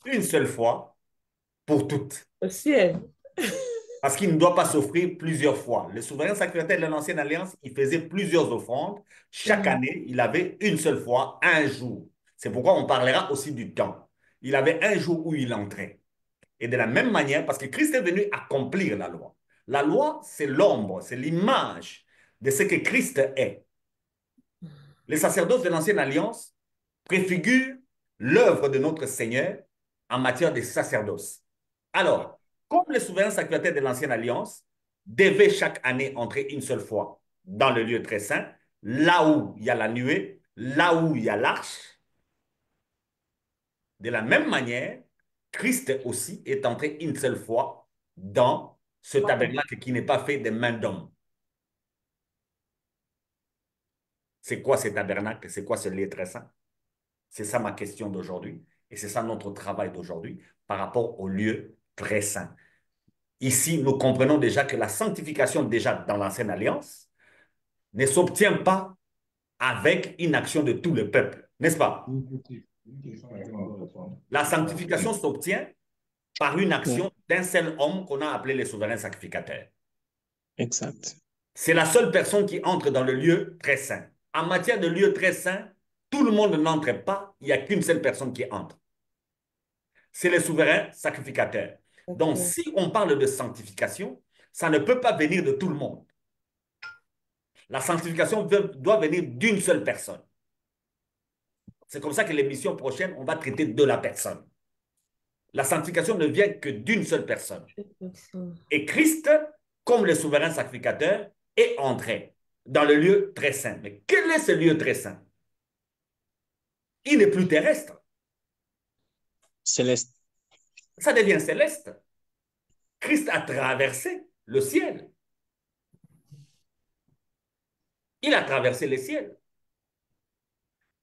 une seule fois pour toutes. Au ciel. Parce qu'il ne doit pas s'offrir plusieurs fois. Le souverain sacrificateur de l'ancienne alliance, il faisait plusieurs offrandes. Chaque année, il avait une seule fois, un jour. C'est pourquoi on parlera aussi du temps. Il avait un jour où il entrait. Et de la même manière, parce que Christ est venu accomplir la loi. La loi, c'est l'ombre, c'est l'image de ce que Christ est. Les sacerdoces de l'ancienne alliance préfigurent l'œuvre de notre Seigneur en matière de sacerdoce. Alors, comme les souverains sacrificateurs de l'ancienne alliance devaient chaque année entrer une seule fois dans le lieu très saint, là où il y a la nuée, là où il y a l'arche, de la même manière, Christ aussi est entré une seule fois dans ce tabernacle qui n'est pas fait des mains d'hommes. C'est quoi ces tabernacles? C'est quoi ce lieu très saint? C'est ça ma question d'aujourd'hui. Et c'est ça notre travail d'aujourd'hui par rapport au lieu très saint. Ici, nous comprenons déjà que la sanctification, déjà dans l'ancienne alliance, ne s'obtient pas avec une action de tout le peuple, n'est-ce pas? La sanctification s'obtient par une Oui, action d'un seul homme qu'on a appelé le souverain sacrificateur. exact. C'est la seule personne qui entre dans le lieu très saint. En matière de lieu très saint, tout le monde n'entre pas, il n'y a qu'une seule personne qui entre. C'est le souverain sacrificateur. Donc, Ok. si on parle de sanctification, ça ne peut pas venir de tout le monde. La sanctification doit venir d'une seule personne. C'est comme ça que l'émission prochaine, on va traiter de la personne. La sanctification ne vient que d'une seule personne. Et Christ, comme le souverain sacrificateur, est entré dans le lieu très saint. Mais quel est ce lieu très saint? Il n'est plus terrestre. Céleste. Ça devient céleste. Christ a traversé le ciel. Il a traversé le ciel.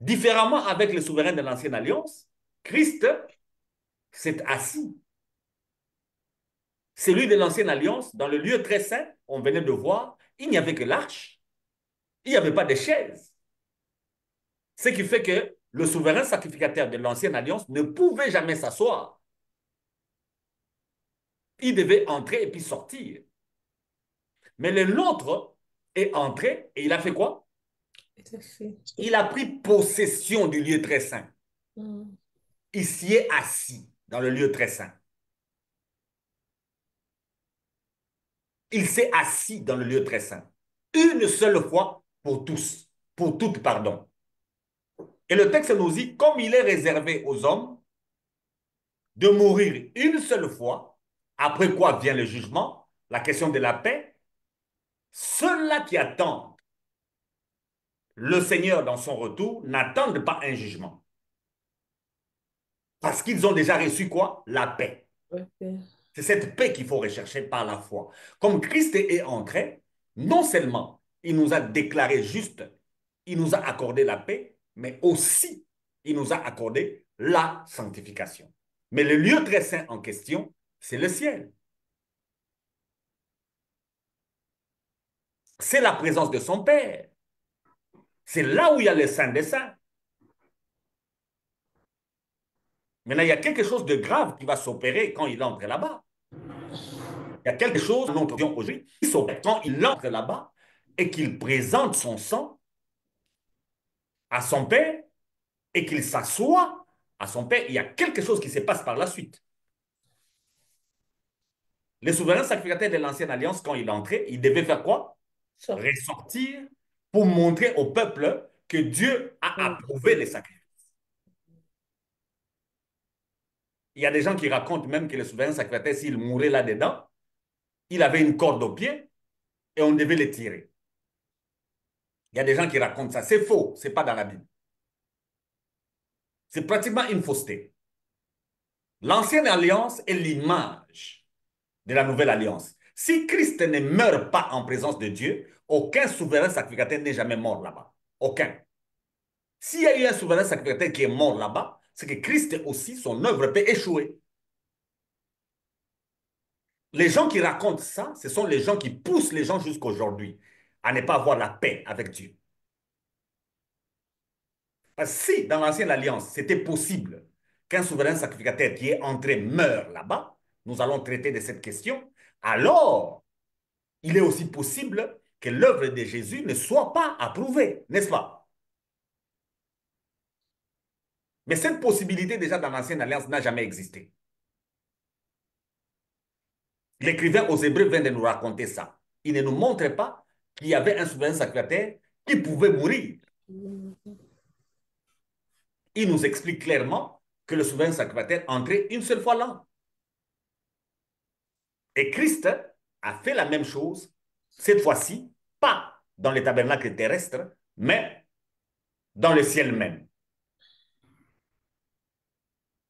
Différemment avec le souverain de l'ancienne alliance, Christ s'est assis. Celui de l'ancienne alliance, dans le lieu très saint, on venait de voir, il n'y avait que l'arche. Il n'y avait pas de chaise. Ce qui fait que le souverain sacrificateur de l'ancienne alliance ne pouvait jamais s'asseoir. Il devait entrer et puis sortir. Mais le nôtre est entré et il a fait quoi? Il a pris possession du lieu très saint. Il s'y est assis dans le lieu très saint. Il s'est assis dans le lieu très saint. Une seule fois pour tous, pour toutes, pardon. Et le texte nous dit, comme il est réservé aux hommes de mourir une seule fois, après quoi vient le jugement, la question de la paix, ceux-là qui attendent le Seigneur dans son retour n'attendent pas un jugement. Parce qu'ils ont déjà reçu quoi? La paix. Ok. C'est cette paix qu'il faut rechercher par la foi. Comme Christ est entré, non seulement il nous a déclaré juste, il nous a accordé la paix, mais aussi il nous a accordé la sanctification. Mais le lieu très saint en question, c'est le ciel. C'est la présence de son Père. C'est là où il y a le Saint des Saints. Maintenant, il y a quelque chose de grave qui va s'opérer quand il entre là-bas. Il y a quelque chose, nous entendions aujourd'hui, qui s'opère quand il entre là-bas et qu'il présente son sang à son Père et qu'il s'assoit à son Père. Il y a quelque chose qui se passe par la suite. Le souverain sacrificateur de l'ancienne alliance, quand il entrait, il devait faire quoi? Ressortir pour montrer au peuple que Dieu a approuvé les sacrifices. Il y a des gens qui racontent même que le souverain sacrificateur, s'il mourait là-dedans, il avait une corde au pied et on devait le tirer. Il y a des gens qui racontent ça. C'est faux, ce n'est pas dans la Bible. C'est pratiquement une fausseté. L'ancienne alliance est l'image de la nouvelle alliance. Si Christ ne meurt pas en présence de Dieu, aucun souverain sacrificateur n'est jamais mort là-bas. Aucun. S'il y a eu un souverain sacrificateur qui est mort là-bas, c'est que Christ aussi, son œuvre peut échouer. Les gens qui racontent ça, ce sont les gens qui poussent les gens jusqu'à aujourd'hui à ne pas avoir la paix avec Dieu. Parce que si, dans l'ancienne alliance, c'était possible qu'un souverain sacrificateur qui est entré meure là-bas, nous allons traiter de cette question, alors il est aussi possible que l'œuvre de Jésus ne soit pas approuvée, n'est-ce pas? Mais cette possibilité, déjà dans l'ancienne alliance, n'a jamais existé. L'écrivain aux Hébreux vient de nous raconter ça. Il ne nous montre pas qu'il y avait un souverain sacrificateur qui pouvait mourir. Il nous explique clairement que le souverain sacrificateur entrait une seule fois l'an. Et Christ a fait la même chose, cette fois-ci, pas dans les tabernacles terrestres, mais dans le ciel même.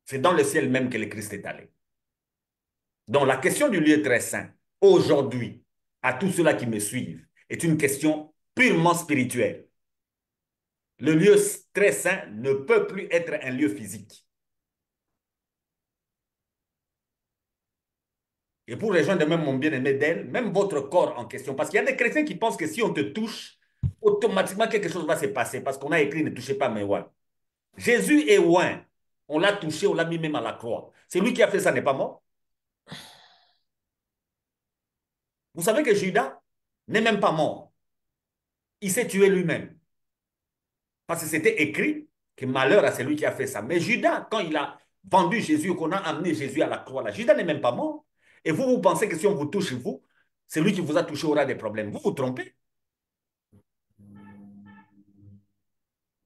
C'est dans le ciel même que le Christ est allé. Donc la question du lieu très saint, aujourd'hui, à tous ceux-là qui me suivent, est une question purement spirituelle. le lieu très saint ne peut plus être un lieu physique. Et pour rejoindre même mon bien-aimé d'elle, même votre corps en question, parce qu'il y a des chrétiens qui pensent que si on te touche, automatiquement quelque chose va se passer, parce qu'on a écrit ne touchez pas mes oins. Jésus est oint. On l'a touché, on l'a mis même à la croix. C'est lui qui a fait ça, n'est pas mort. Vous savez que Judas n'est même pas mort. Il s'est tué lui-même. Parce que c'était écrit que malheur à celui qui a fait ça. Mais Judas, quand il a vendu Jésus, qu'on a amené Jésus à la croix, là, Judas n'est même pas mort. Et vous, vous pensez que si on vous touche, vous, celui qui vous a touché aura des problèmes. Vous vous trompez.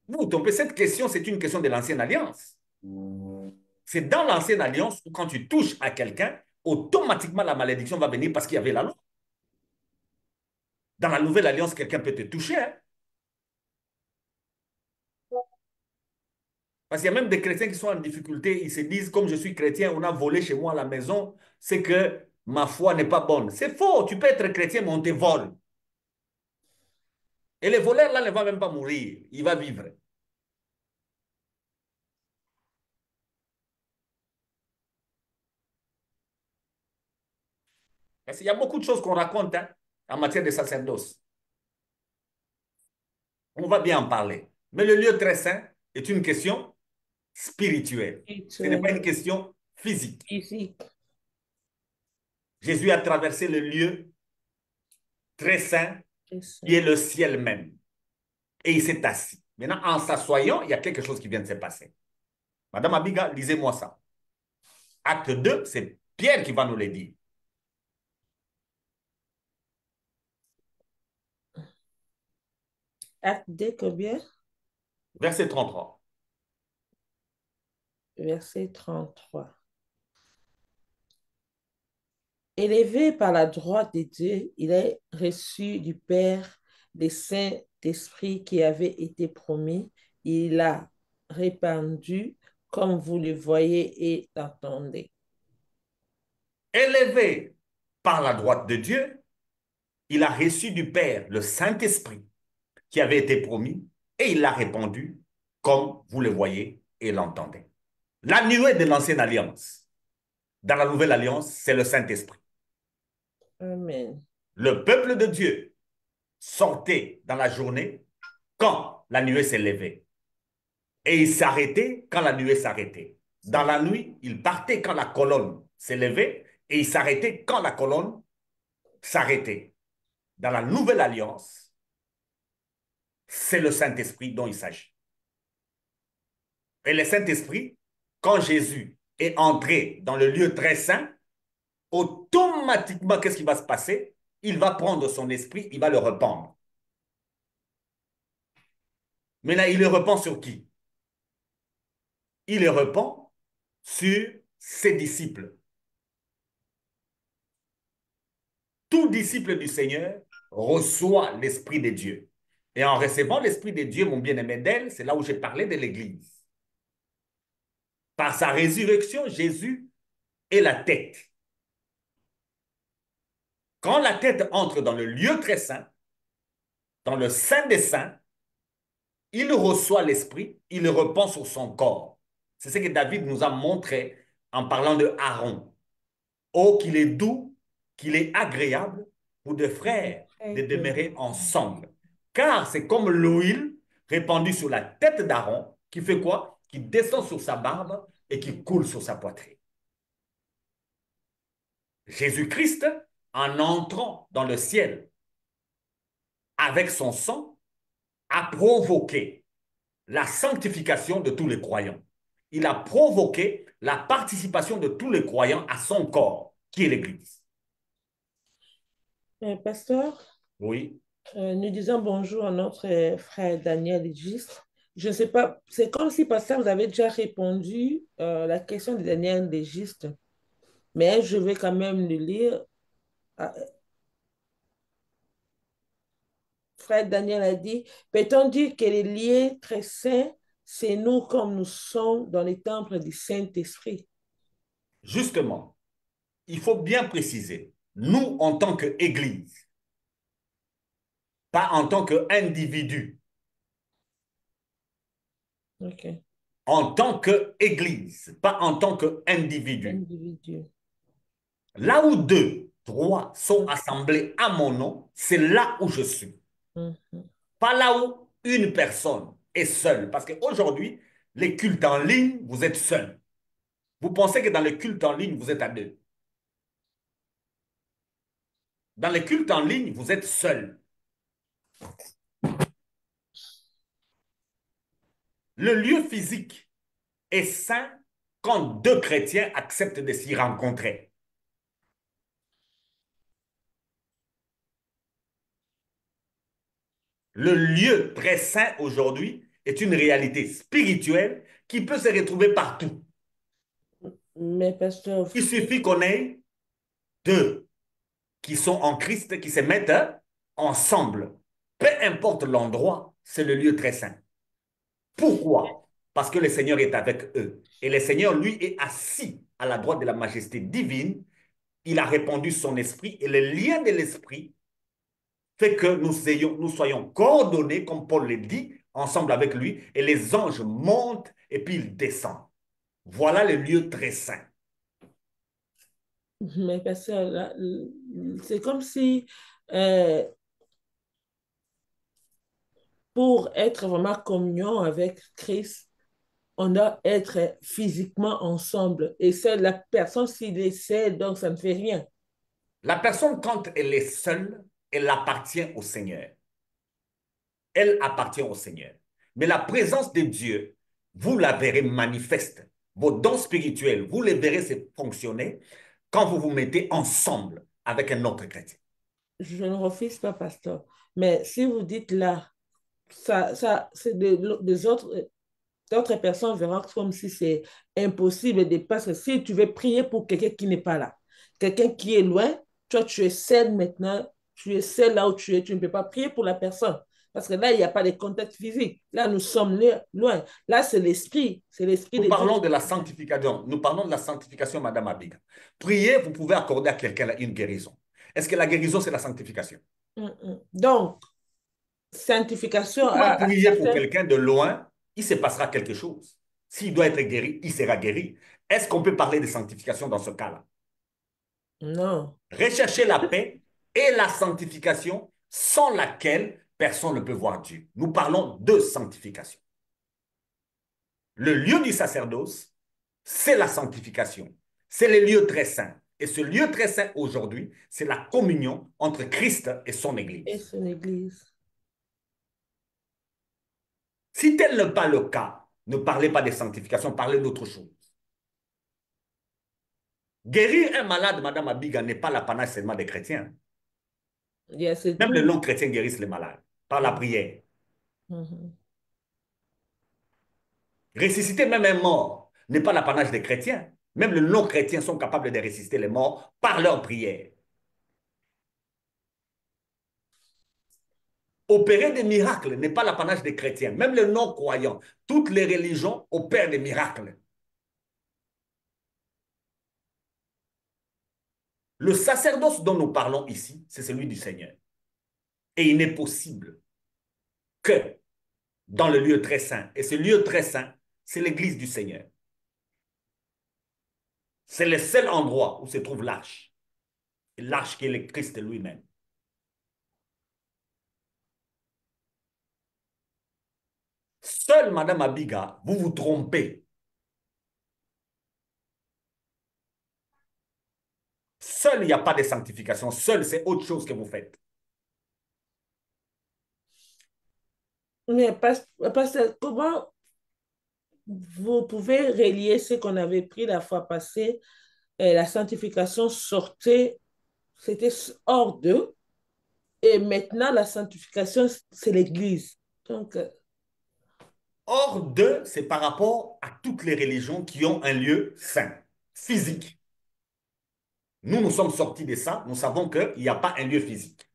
Vous vous trompez. Cette question, c'est une question de l'ancienne alliance. C'est dans l'ancienne alliance où quand tu touches à quelqu'un, automatiquement la malédiction va venir parce qu'il y avait la loi. Dans la nouvelle alliance, quelqu'un peut te toucher. Hein? Parce qu'il y a même des chrétiens qui sont en difficulté, ils se disent, comme je suis chrétien, on a volé chez moi à la maison, c'est que ma foi n'est pas bonne. C'est faux, tu peux être chrétien, mais on te vole. Et le voleur, là, ne va même pas mourir, il va vivre. Parce qu'il y a beaucoup de choses qu'on raconte hein, en matière de sacerdoce. On va bien en parler. Mais le lieu très saint est une question spirituelle. Ce n'est pas une question physique. Physique. Jésus a traversé le lieu très saint qui est le ciel même. Et il s'est assis. Maintenant, en s'assoyant, il y a quelque chose qui vient de se passer. Madame Abiga, lisez-moi ça. Acte 2, c'est Pierre qui va nous le dire. Acte 2, combien? Verset 33. Verset 33. Élevé par la droite de Dieu, il est reçu du Père des Saint-Esprit qui avait été promis. Il l'a répandu comme vous le voyez et l'entendez. Élevé par la droite de Dieu, il a reçu du Père le Saint-Esprit qui avait été promis et il l'a répandu comme vous le voyez et l'entendez. La nuée de l'ancienne alliance, dans la nouvelle alliance, c'est le Saint-Esprit. Amen. Le peuple de Dieu sortait dans la journée quand la nuée s'est levée. Et il s'arrêtait quand la nuée s'arrêtait. Dans la nuit, il partait quand la colonne s'est levée et il s'arrêtait quand la colonne s'arrêtait. Dans la nouvelle alliance, c'est le Saint-Esprit dont il s'agit. Et le Saint-Esprit, quand Jésus est entré dans le lieu très saint, automatiquement, qu'est-ce qui va se passer? Il va prendre son esprit, il va le répandre. Maintenant, il le répand sur qui? Il le répand sur ses disciples. Tout disciple du Seigneur reçoit l'Esprit de Dieu. Et en recevant l'Esprit de Dieu, mon bien-aimé d'elle, c'est là où j'ai parlé de l'Église. Par sa résurrection, Jésus est la tête. Quand la tête entre dans le lieu très saint, dans le Saint des Saints, il reçoit l'Esprit, il le répand sur son corps. C'est ce que David nous a montré en parlant de Aaron. Oh, qu'il est doux, qu'il est agréable pour des frères de demeurer ensemble. Car c'est comme l'huile répandue sur la tête d'Aaron qui fait quoi? Qui descend sur sa barbe et qui coule sur sa poitrine. Jésus-Christ, en entrant dans le ciel avec son sang, a provoqué la sanctification de tous les croyants. Il a provoqué la participation de tous les croyants à son corps, qui est l'Église. Pasteur, Oui. nous disons bonjour à notre frère Daniel Légiste. Je ne sais pas, c'est comme si, pasteur, vous avez déjà répondu à la question de Daniel Légiste, mais je vais quand même le lire. Ah, frère Daniel a dit, peut-on dire que les liens très saints, c'est nous comme nous sommes dans les temples du Saint-Esprit? Justement, il faut bien préciser, nous en tant qu'Église, pas en tant qu'individu. OK. En tant qu'Église, pas en tant qu'individu. Individu. Là où deux, trois sont Mhm. assemblés à mon nom, c'est là où je suis. Mhm. Pas là où une personne est seule. Parce qu'aujourd'hui, les cultes en ligne, vous êtes seul. Vous pensez que dans les cultes en ligne, vous êtes à deux. Dans les cultes en ligne, vous êtes seul. Le lieu physique est saint quand deux chrétiens acceptent de s'y rencontrer. Le lieu très saint aujourd'hui est une réalité spirituelle qui peut se retrouver partout. Mais pasteur, Il suffit qu'on ait deux qui sont en Christ, qui se mettent ensemble. Peu importe l'endroit, c'est le lieu très saint. Pourquoi? Parce que le Seigneur est avec eux. Et le Seigneur, lui, est assis à la droite de la majesté divine. Il a répandu son esprit et le lien de l'esprit fait que nous soyons coordonnés, comme Paul le dit, ensemble avec lui, et les anges montent et puis ils descendent. Voilà le lieu très saint. mais pasteur, là, c'est comme si euh, pour être vraiment en communion avec Christ, on doit être physiquement ensemble. Et c'est la personne s'il est seul, donc ça ne fait rien. La personne, quand elle est seule, elle appartient au Seigneur. Elle appartient au Seigneur. Mais la présence de Dieu, vous la verrez manifeste. Vos dons spirituels, vous les verrez se fonctionner quand vous vous mettez ensemble avec un autre chrétien. Je ne refuse pas, pasteur. Mais si vous dites là, c'est des autres, d'autres personnes verront comme si c'est impossible de parce que si tu veux prier pour quelqu'un qui n'est pas là, quelqu'un qui est loin, toi tu es seul maintenant, tu es seul là où tu es, tu ne peux pas prier pour la personne. Parce que là, il n'y a pas de contact physique. Là, nous sommes loin. Là, c'est l'esprit Nous de Dieu. parlons de la sanctification. Nous parlons de la sanctification, Madame Abiga. Prier, vous pouvez accorder à quelqu'un une guérison. Est-ce que la guérison, c'est la sanctification? Donc, sanctification Pourquoi à prier pour certains... quelqu'un de loin, il se passera quelque chose. S'il doit être guéri, il sera guéri. Est-ce qu'on peut parler de sanctification dans ce cas-là? Non. Rechercher la paix et la sanctification sans laquelle personne ne peut voir Dieu. Nous parlons de sanctification. Le lieu du sacerdoce, c'est la sanctification. C'est le lieu très saint. Et ce lieu très saint aujourd'hui, c'est la communion entre Christ et son Et Église. son église. Si tel n'est pas le cas, ne parlez pas de sanctification, parlez d'autre chose. Guérir un malade, Madame Abiga, n'est pas l'apanage seulement des chrétiens. C'est Même les tout. non-chrétiens guérissent les malades par la prière. Mhm. Ressusciter même un mort n'est pas l'apanage des chrétiens. Même les non-chrétiens sont capables de ressusciter les morts par leur prière. Opérer des miracles n'est pas l'apanage des chrétiens. Même les non-croyants, toutes les religions opèrent des miracles. Le sacerdoce dont nous parlons ici, c'est celui du Seigneur. Et il n'est possible que dans le lieu très saint. Et ce lieu très saint, c'est l'église du Seigneur. C'est le seul endroit où se trouve l'arche. L'arche qui est le Christ lui-même. Seul, Madame Abiga, vous vous trompez. Seul, il n'y a pas de sanctification. Seul, c'est autre chose que vous faites. Mais pasteur, comment vous pouvez relier ce qu'on avait pris la fois passée, la sanctification sortait, c'était hors d'eux, et maintenant la sanctification, c'est l'Église. Donc, Hors d'eux, c'est par rapport à toutes les religions qui ont un lieu saint, physique. Nous, nous sommes sortis de ça. Nous savons qu'il n'y a pas un lieu physique.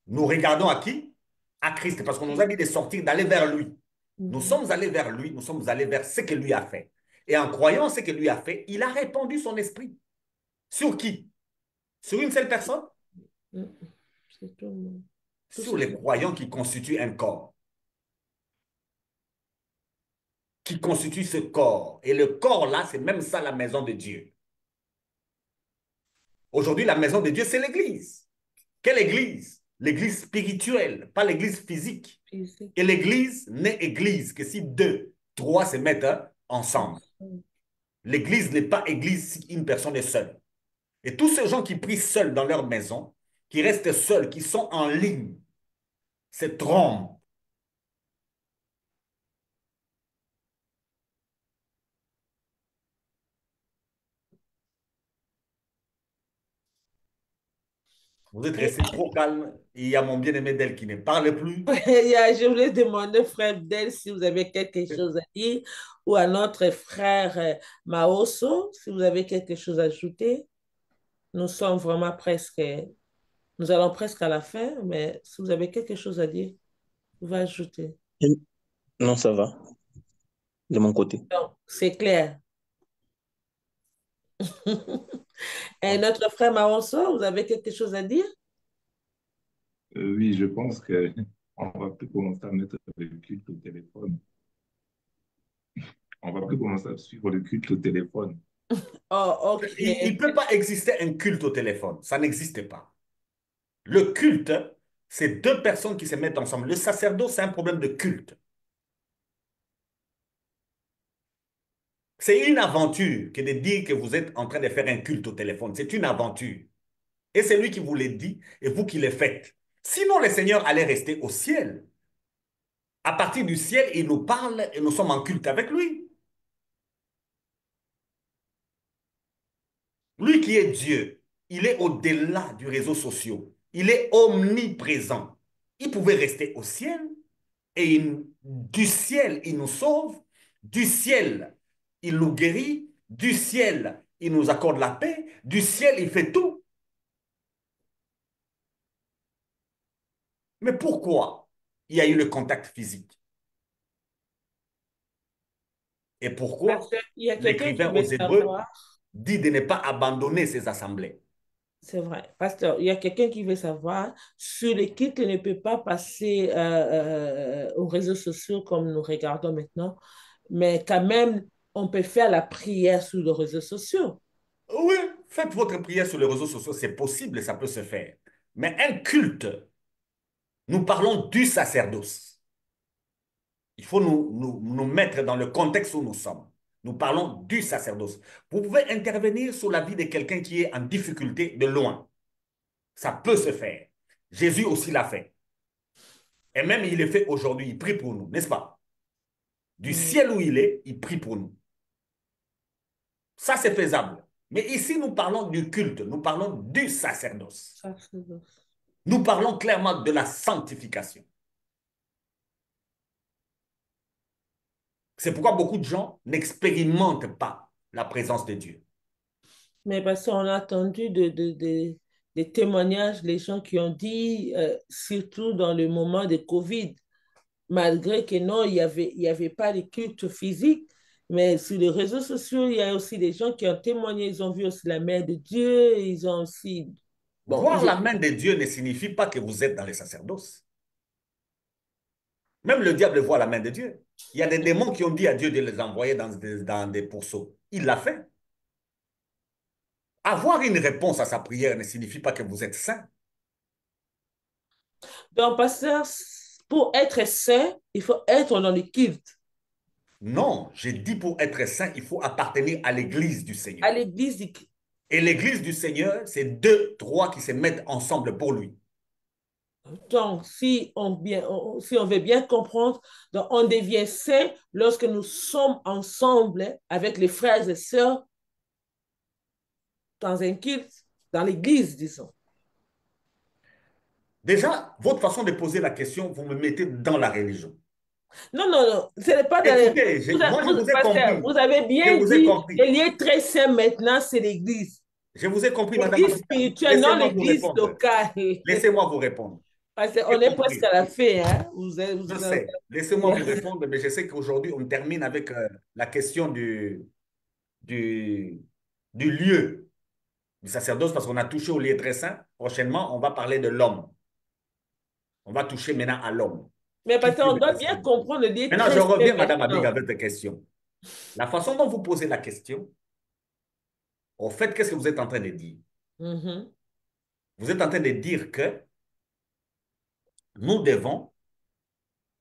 Nous regardons à qui? À Christ, parce qu'on nous a dit de sortir, d'aller vers lui. Nous sommes allés vers lui, nous sommes allés vers ce que lui a fait. Et en croyant ce que lui a fait, il a répandu son esprit. Sur qui? Sur une seule personne? c'est tout, tout Sur les croyants qui constituent un corps. qui constitue ce corps. Et le corps, là, c'est même ça la maison de Dieu. Aujourd'hui, la maison de Dieu, c'est l'Église. Quelle Église? L'Église spirituelle, pas l'Église physique. Et l'Église n'est Église que si deux, trois se mettent ensemble. L'Église n'est pas Église si une personne est seule. Et tous ces gens qui prient seuls dans leur maison, qui restent seuls, qui sont en ligne, se trompent. Vous êtes restés trop calmes. Il y a mon bien-aimé d'elle qui ne parle plus. Je voulais demander, frère Del, si vous avez quelque chose à dire, ou à notre frère Maoso, si vous avez quelque chose à ajouter. Nous sommes vraiment presque, nous allons presque à la fin, mais si vous avez quelque chose à dire, vous pouvez ajouter. Non, ça va, de mon côté. Donc, c'est clair. Et notre frère Maoso, vous avez quelque chose à dire? Oui, je pense qu'on va plus commencer à mettre le culte au téléphone. On va plus commencer à suivre le culte au téléphone. Oh, OK. Il ne peut pas exister un culte au téléphone. Ça n'existe pas. Le culte, c'est deux personnes qui se mettent ensemble. Le sacerdoce, c'est un problème de culte. C'est une aventure que de dire que vous êtes en train de faire un culte au téléphone. C'est une aventure. Et c'est lui qui vous l'a dit et vous qui le faites. Sinon, le Seigneur allait rester au ciel. À partir du ciel, il nous parle et nous sommes en culte avec lui. Lui qui est Dieu, il est au-delà du réseau social. Il est omniprésent. Il pouvait rester au ciel et du ciel, il nous sauve. Du ciel, il nous guérit. Du ciel, il nous accorde la paix. Du ciel, il fait tout. Mais pourquoi il y a eu le contact physique? Et Parce pourquoi qu'il y a quelqu'un qui l'écrivain veut aux Hébreux savoir. dit de ne pas abandonner ces assemblées? C'est vrai. Pasteur, il y a quelqu'un qui veut savoir sur les kits ne peut pas passer aux réseaux sociaux comme nous regardons maintenant, mais quand même, on peut faire la prière sur les réseaux sociaux. Oui, faites votre prière sur les réseaux sociaux, c'est possible, ça peut se faire. Mais un culte, nous parlons du sacerdoce. Il faut nous mettre dans le contexte où nous sommes. Nous parlons du sacerdoce. Vous pouvez intervenir sur la vie de quelqu'un qui est en difficulté de loin. Ça peut se faire. Jésus aussi l'a fait. Et même il le fait aujourd'hui, il prie pour nous, n'est-ce pas? Du ciel où il est, il prie pour nous. Ça, c'est faisable. Mais ici, nous parlons du culte, nous parlons du sacerdoce. Nous parlons clairement de la sanctification. C'est pourquoi beaucoup de gens n'expérimentent pas la présence de Dieu. Mais parce qu'on a entendu des témoignages, les gens qui ont dit, surtout dans le moment de Covid, malgré que non, il y avait pas de culte physique, mais sur les réseaux sociaux, il y a aussi des gens qui ont témoigné, ils ont vu aussi la main de Dieu, ils ont aussi... Bon, Voir la main de Dieu ne signifie pas que vous êtes dans les sacerdoces. Même le diable voit la main de Dieu. Il y a des démons qui ont dit à Dieu de les envoyer dans des pourceaux. Il l'a fait. Avoir une réponse à sa prière ne signifie pas que vous êtes saint. Donc, pasteur, pour être saint, il faut être dans le culte. Non, j'ai dit pour être saint, il faut appartenir à l'église du Seigneur. À l'église du... Et l'église du Seigneur, c'est deux, trois qui se mettent ensemble pour lui. Donc, si on veut bien comprendre, donc on devient saint lorsque nous sommes ensemble avec les frères et sœurs dans un culte, dans l'église, disons. Déjà, votre façon de poser la question, vous me mettez dans la religion. Non, non, non, ce n'est pas dans Écoutez, les... moi je vous ai Pasteur, compris. vous avez Je bien vous ai dit, compris. le lieu très saint maintenant, c'est l'église. Je vous ai compris, madame. L'église spirituelle, non Laissez-moi vous l'église répondre. locale. Laissez-moi vous répondre. Parce J'ai qu'on est presque compris. à la fin. Hein? Je sais. Laissez-moi vous répondre, mais je sais qu'aujourd'hui, on termine avec la question du, du lieu du sacerdoce parce qu'on a touché au lieu très saint. Prochainement, on va parler de l'homme. On va toucher maintenant à l'homme. Mais qui parce suit qu'on le doit bien testimony. comprendre le dire Maintenant, très je reviens, Madame Abiga, maintenant. avec cette question. La façon dont vous posez la question, au fait, qu'est-ce que vous êtes en train de dire? Mhm, Vous êtes en train de dire que nous devons,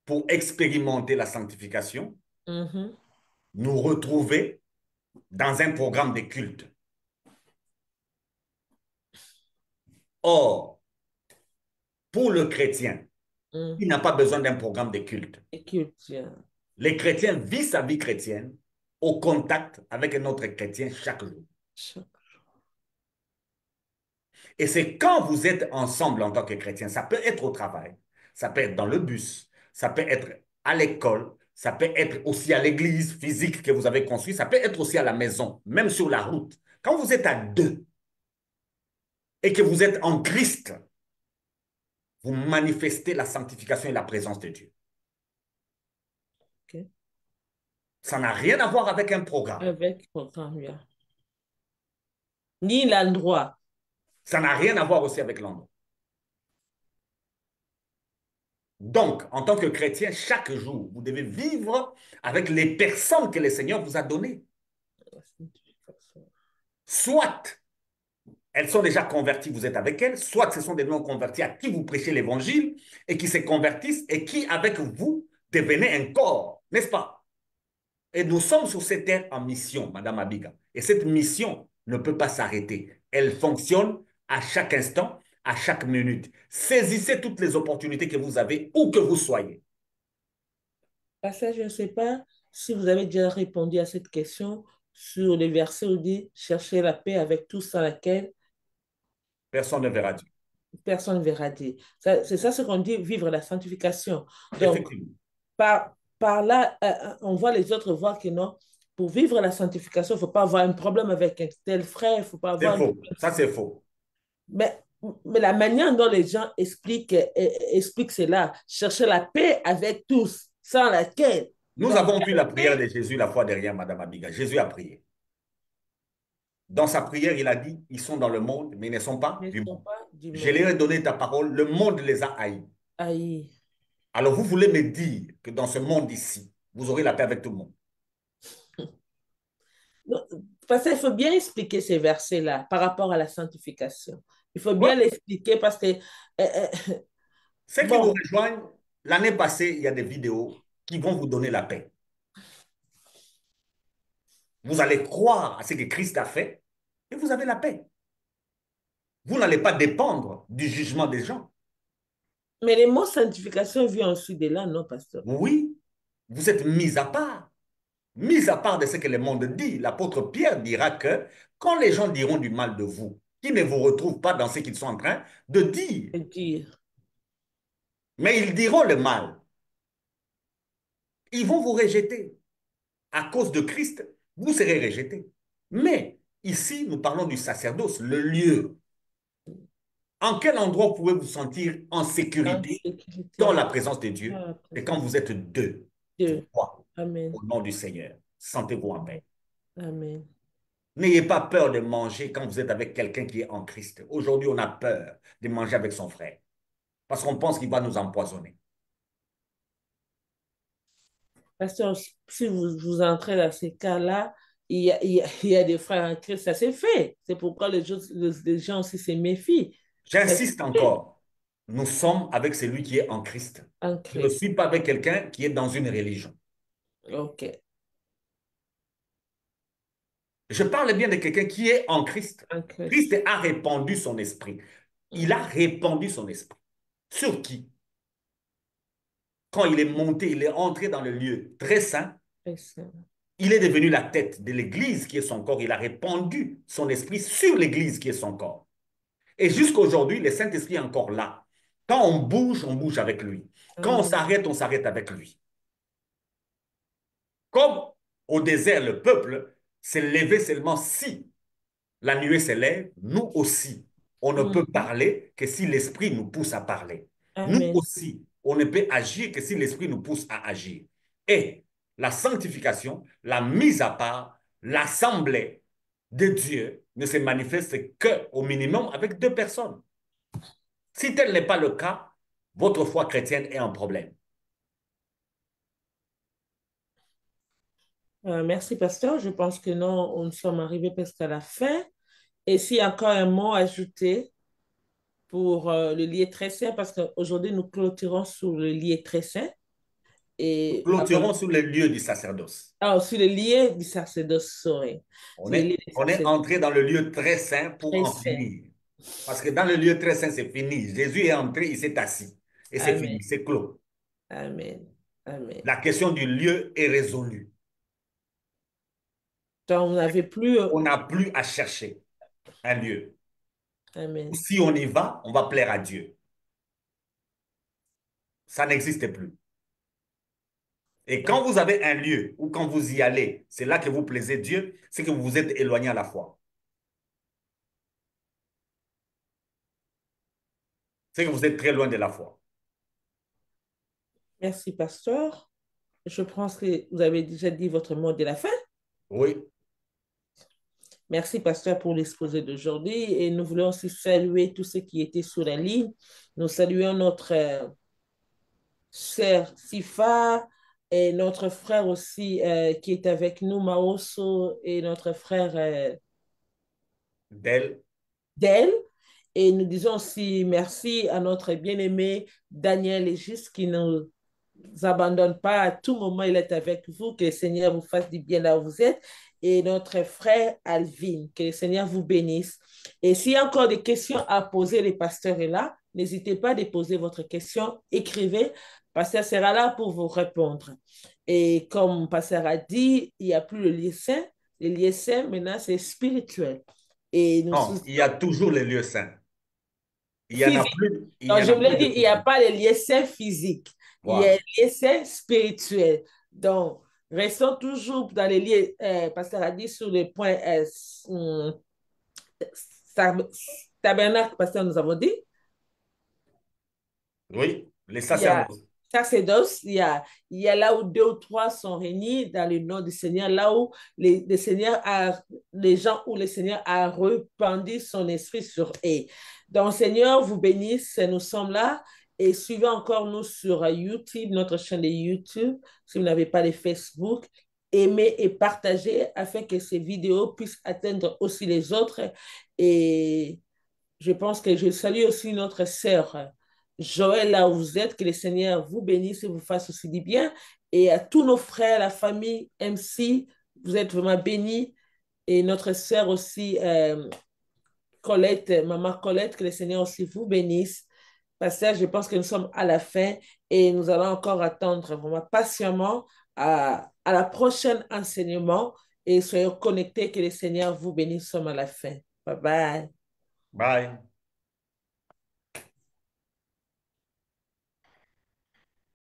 pour expérimenter la sanctification, mhm, nous retrouver dans un programme de culte. Or, pour le chrétien, mhm. il n'a pas besoin d'un programme de culte. Et culture. Les chrétiens vivent sa vie chrétienne au contact avec un autre chrétien chaque jour. Et c'est quand vous êtes ensemble en tant que chrétien, ça peut être au travail, ça peut être dans le bus, ça peut être à l'école, ça peut être aussi à l'église physique que vous avez construite, ça peut être aussi à la maison, même sur la route. Quand vous êtes à deux et que vous êtes en Christ, vous manifestez la sanctification et la présence de Dieu. Ok. Ça n'a rien à voir avec un programme. Avec programme, bien. Ni l'endroit. Ça n'a rien à voir aussi avec l'endroit. Donc, en tant que chrétien, chaque jour, vous devez vivre avec les personnes que le Seigneur vous a données. Soit elles sont déjà converties, vous êtes avec elles, soit ce sont des non-convertis à qui vous prêchez l'évangile et qui se convertissent et qui, avec vous, devenez un corps, n'est-ce pas? Et nous sommes sur cette terre en mission, Madame Abiga. Et cette mission ne peut pas s'arrêter. Elle fonctionne à chaque instant, à chaque minute. Saisissez toutes les opportunités que vous avez, où que vous soyez. Parce que je ne sais pas si vous avez déjà répondu à cette question sur les versets où il dit chercher la paix avec tous sans laquelle Personne ne verra Dieu. personne ne verra Dieu. C'est ça ce qu'on dit, vivre la sanctification. Donc, Effectivement. par là, on voit les autres voir que non, pour vivre la sanctification, il ne faut pas avoir un problème avec un tel frère, il ne faut pas avoir C'est un faux. problème. Ça, c'est faux. Mais, mais la manière dont les gens expliquent cela, chercher la paix avec tous, sans laquelle. Nous Donc, avons vu la prière de Jésus la fois dernière, Madame Abiga. Jésus a prié. Dans sa prière, il a dit, ils sont dans le monde, mais ils ne sont pas ils ne du sont monde. pas du Je monde. leur ai donné ta parole, le monde les a haïs. Aïe. Alors vous voulez me dire que dans ce monde ici, vous aurez la paix avec tout le monde. Non, parce qu'il faut bien expliquer ces versets-là par rapport à la sanctification. Il faut Ouais. bien l'expliquer parce que, Ceux qui nous bon, rejoignent, l'année passée, il y a des vidéos qui vont vous donner la paix. Vous allez croire à ce que Christ a fait et vous avez la paix. Vous n'allez pas dépendre du jugement des gens. mais les mots sanctification viennent ensuite de là, non, pasteur? Oui, vous êtes mis à part. Mis à part de ce que le monde dit, l'apôtre Pierre dira que quand les gens diront du mal de vous, qu'ils ne vous retrouvent pas dans ce qu'ils sont en train de dire, Dire. mais ils diront le mal. Ils vont vous rejeter. À cause de Christ, vous serez rejetés. Mais ici, nous parlons du sacerdoce, le lieu. En quel endroit vous pouvez vous sentir en En sécurité dans sécurité. la présence de Dieu? Ah, Et quand vous êtes deux, Dieu. trois, Amen. au nom du Seigneur, sentez-vous en paix. Amen. N'ayez pas peur de manger quand vous êtes avec quelqu'un qui est en Christ. Aujourd'hui, on a peur de manger avec son frère parce qu'on pense qu'il va nous empoisonner. Pasteur, si vous entrez dans ces cas-là, il y a des frères en Christ, ça s'est fait. C'est pourquoi les gens aussi se méfient. Ça s'est J'insiste fait encore, nous sommes avec celui qui est en Christ. en Je ne Christ. suis pas avec quelqu'un qui est dans une religion. OK. Je parle bien de quelqu'un qui est en Christ. En Christ. Christ a répandu son esprit. Il a répandu son esprit. Sur qui? Quand il est monté, il est entré dans le lieu très saint, il est devenu la tête de l'Église qui est son corps. Il a répandu son esprit sur l'Église qui est son corps. Et jusqu'à aujourd'hui, le Saint-Esprit est encore là. Quand on bouge avec lui. Quand on s'arrête avec lui. Comme au désert, le peuple s'est levé seulement si la nuée s'élève, nous aussi, on ne peut parler que si l'Esprit nous pousse à parler. Nous Amen. aussi, on ne peut agir que si l'Esprit nous pousse à agir. Et la sanctification, la mise à part, l'assemblée de Dieu ne se manifeste qu'au minimum avec deux personnes. Si tel n'est pas le cas, votre foi chrétienne est un problème. Merci, pasteur. Je pense que non, nous sommes arrivés presque à la fin. Et s'il y a encore un mot à ajouter pour le lieu très saint, parce qu'aujourd'hui, nous clôturons sur le lieu très saint. Nous Et clôturons sur les lieux du sacerdoce. alors, sur le lieu du sacerdoce, oui. On Sur le lieu est, du on est sacerdoce entré dans le lieu très saint pour très en saint. finir. Parce que dans le lieu très saint, c'est fini. Jésus est entré, il s'est assis. Et c'est Amen. fini, c'est clos. Amen. Amen. La question du lieu est résolue. Donc, vous n'avez plus. On n'a plus à chercher un lieu. Amen. Si on y va, on va plaire à Dieu. Ça n'existe plus. Et quand vous avez un lieu ou quand vous y allez, c'est là que vous plaisez Dieu, c'est que vous vous êtes éloigné à la foi. C'est que vous êtes très loin de la foi. Merci, pasteur. Je pense que vous avez déjà dit votre mot de la fin. Oui. Merci, pasteur, pour l'exposé d'aujourd'hui. Et nous voulons aussi saluer tous ceux qui étaient sur la ligne. Nous saluons notre sœur Sifa et notre frère aussi qui est avec nous, Maoso, et notre frère D'elle. Del. Et nous disons aussi merci à notre bien-aimé Daniel Egis qui ne nous abandonne pas à tout moment, il est avec vous. Que le Seigneur vous fasse du bien là où vous êtes. Et notre frère Alvin, que le Seigneur vous bénisse. Et s'il y a encore des questions à poser, le pasteur est là. N'hésitez pas à déposer votre question, écrivez. Le pasteur sera là pour vous répondre. Et comme le pasteur a dit, il n'y a plus le lieu saint. Le lieu saint, maintenant, c'est spirituel. Et nous Non, il y a toujours les lieux saints. Il y en a physique. plus, il y Donc, en je a voulais plus de dire, il n'y a physique. pas de liens sains physiques. Il y a Voilà. les liens sains spirituels. Donc, restons toujours dans les liens, parce qu'elle a dit sur le point tabernacle, parce que nous avons dit, Oui, les il y a sacerdoces. sacerdoce, il y a là où deux ou trois sont réunis dans le nom du Seigneur, là où les gens où le Seigneur a répandu son esprit sur eux. Donc, Seigneur, vous bénisse, nous sommes là et suivez encore nous sur YouTube, notre chaîne de YouTube, si vous n'avez pas de Facebook. Aimez et partagez afin que ces vidéos puissent atteindre aussi les autres. Et je pense que je salue aussi notre sœur Joël, là où vous êtes, que le Seigneur vous bénisse et vous fasse aussi du bien. Et à tous nos frères, la famille MC, vous êtes vraiment bénis. Et notre sœur aussi, Colette, maman Colette, que le Seigneur aussi vous bénisse. Pasteur, je pense que nous sommes à la fin et nous allons encore attendre vraiment patiemment à la prochaine enseignement et soyez connectés, que le Seigneur vous bénisse. Nous sommes à la fin. Bye bye. Bye.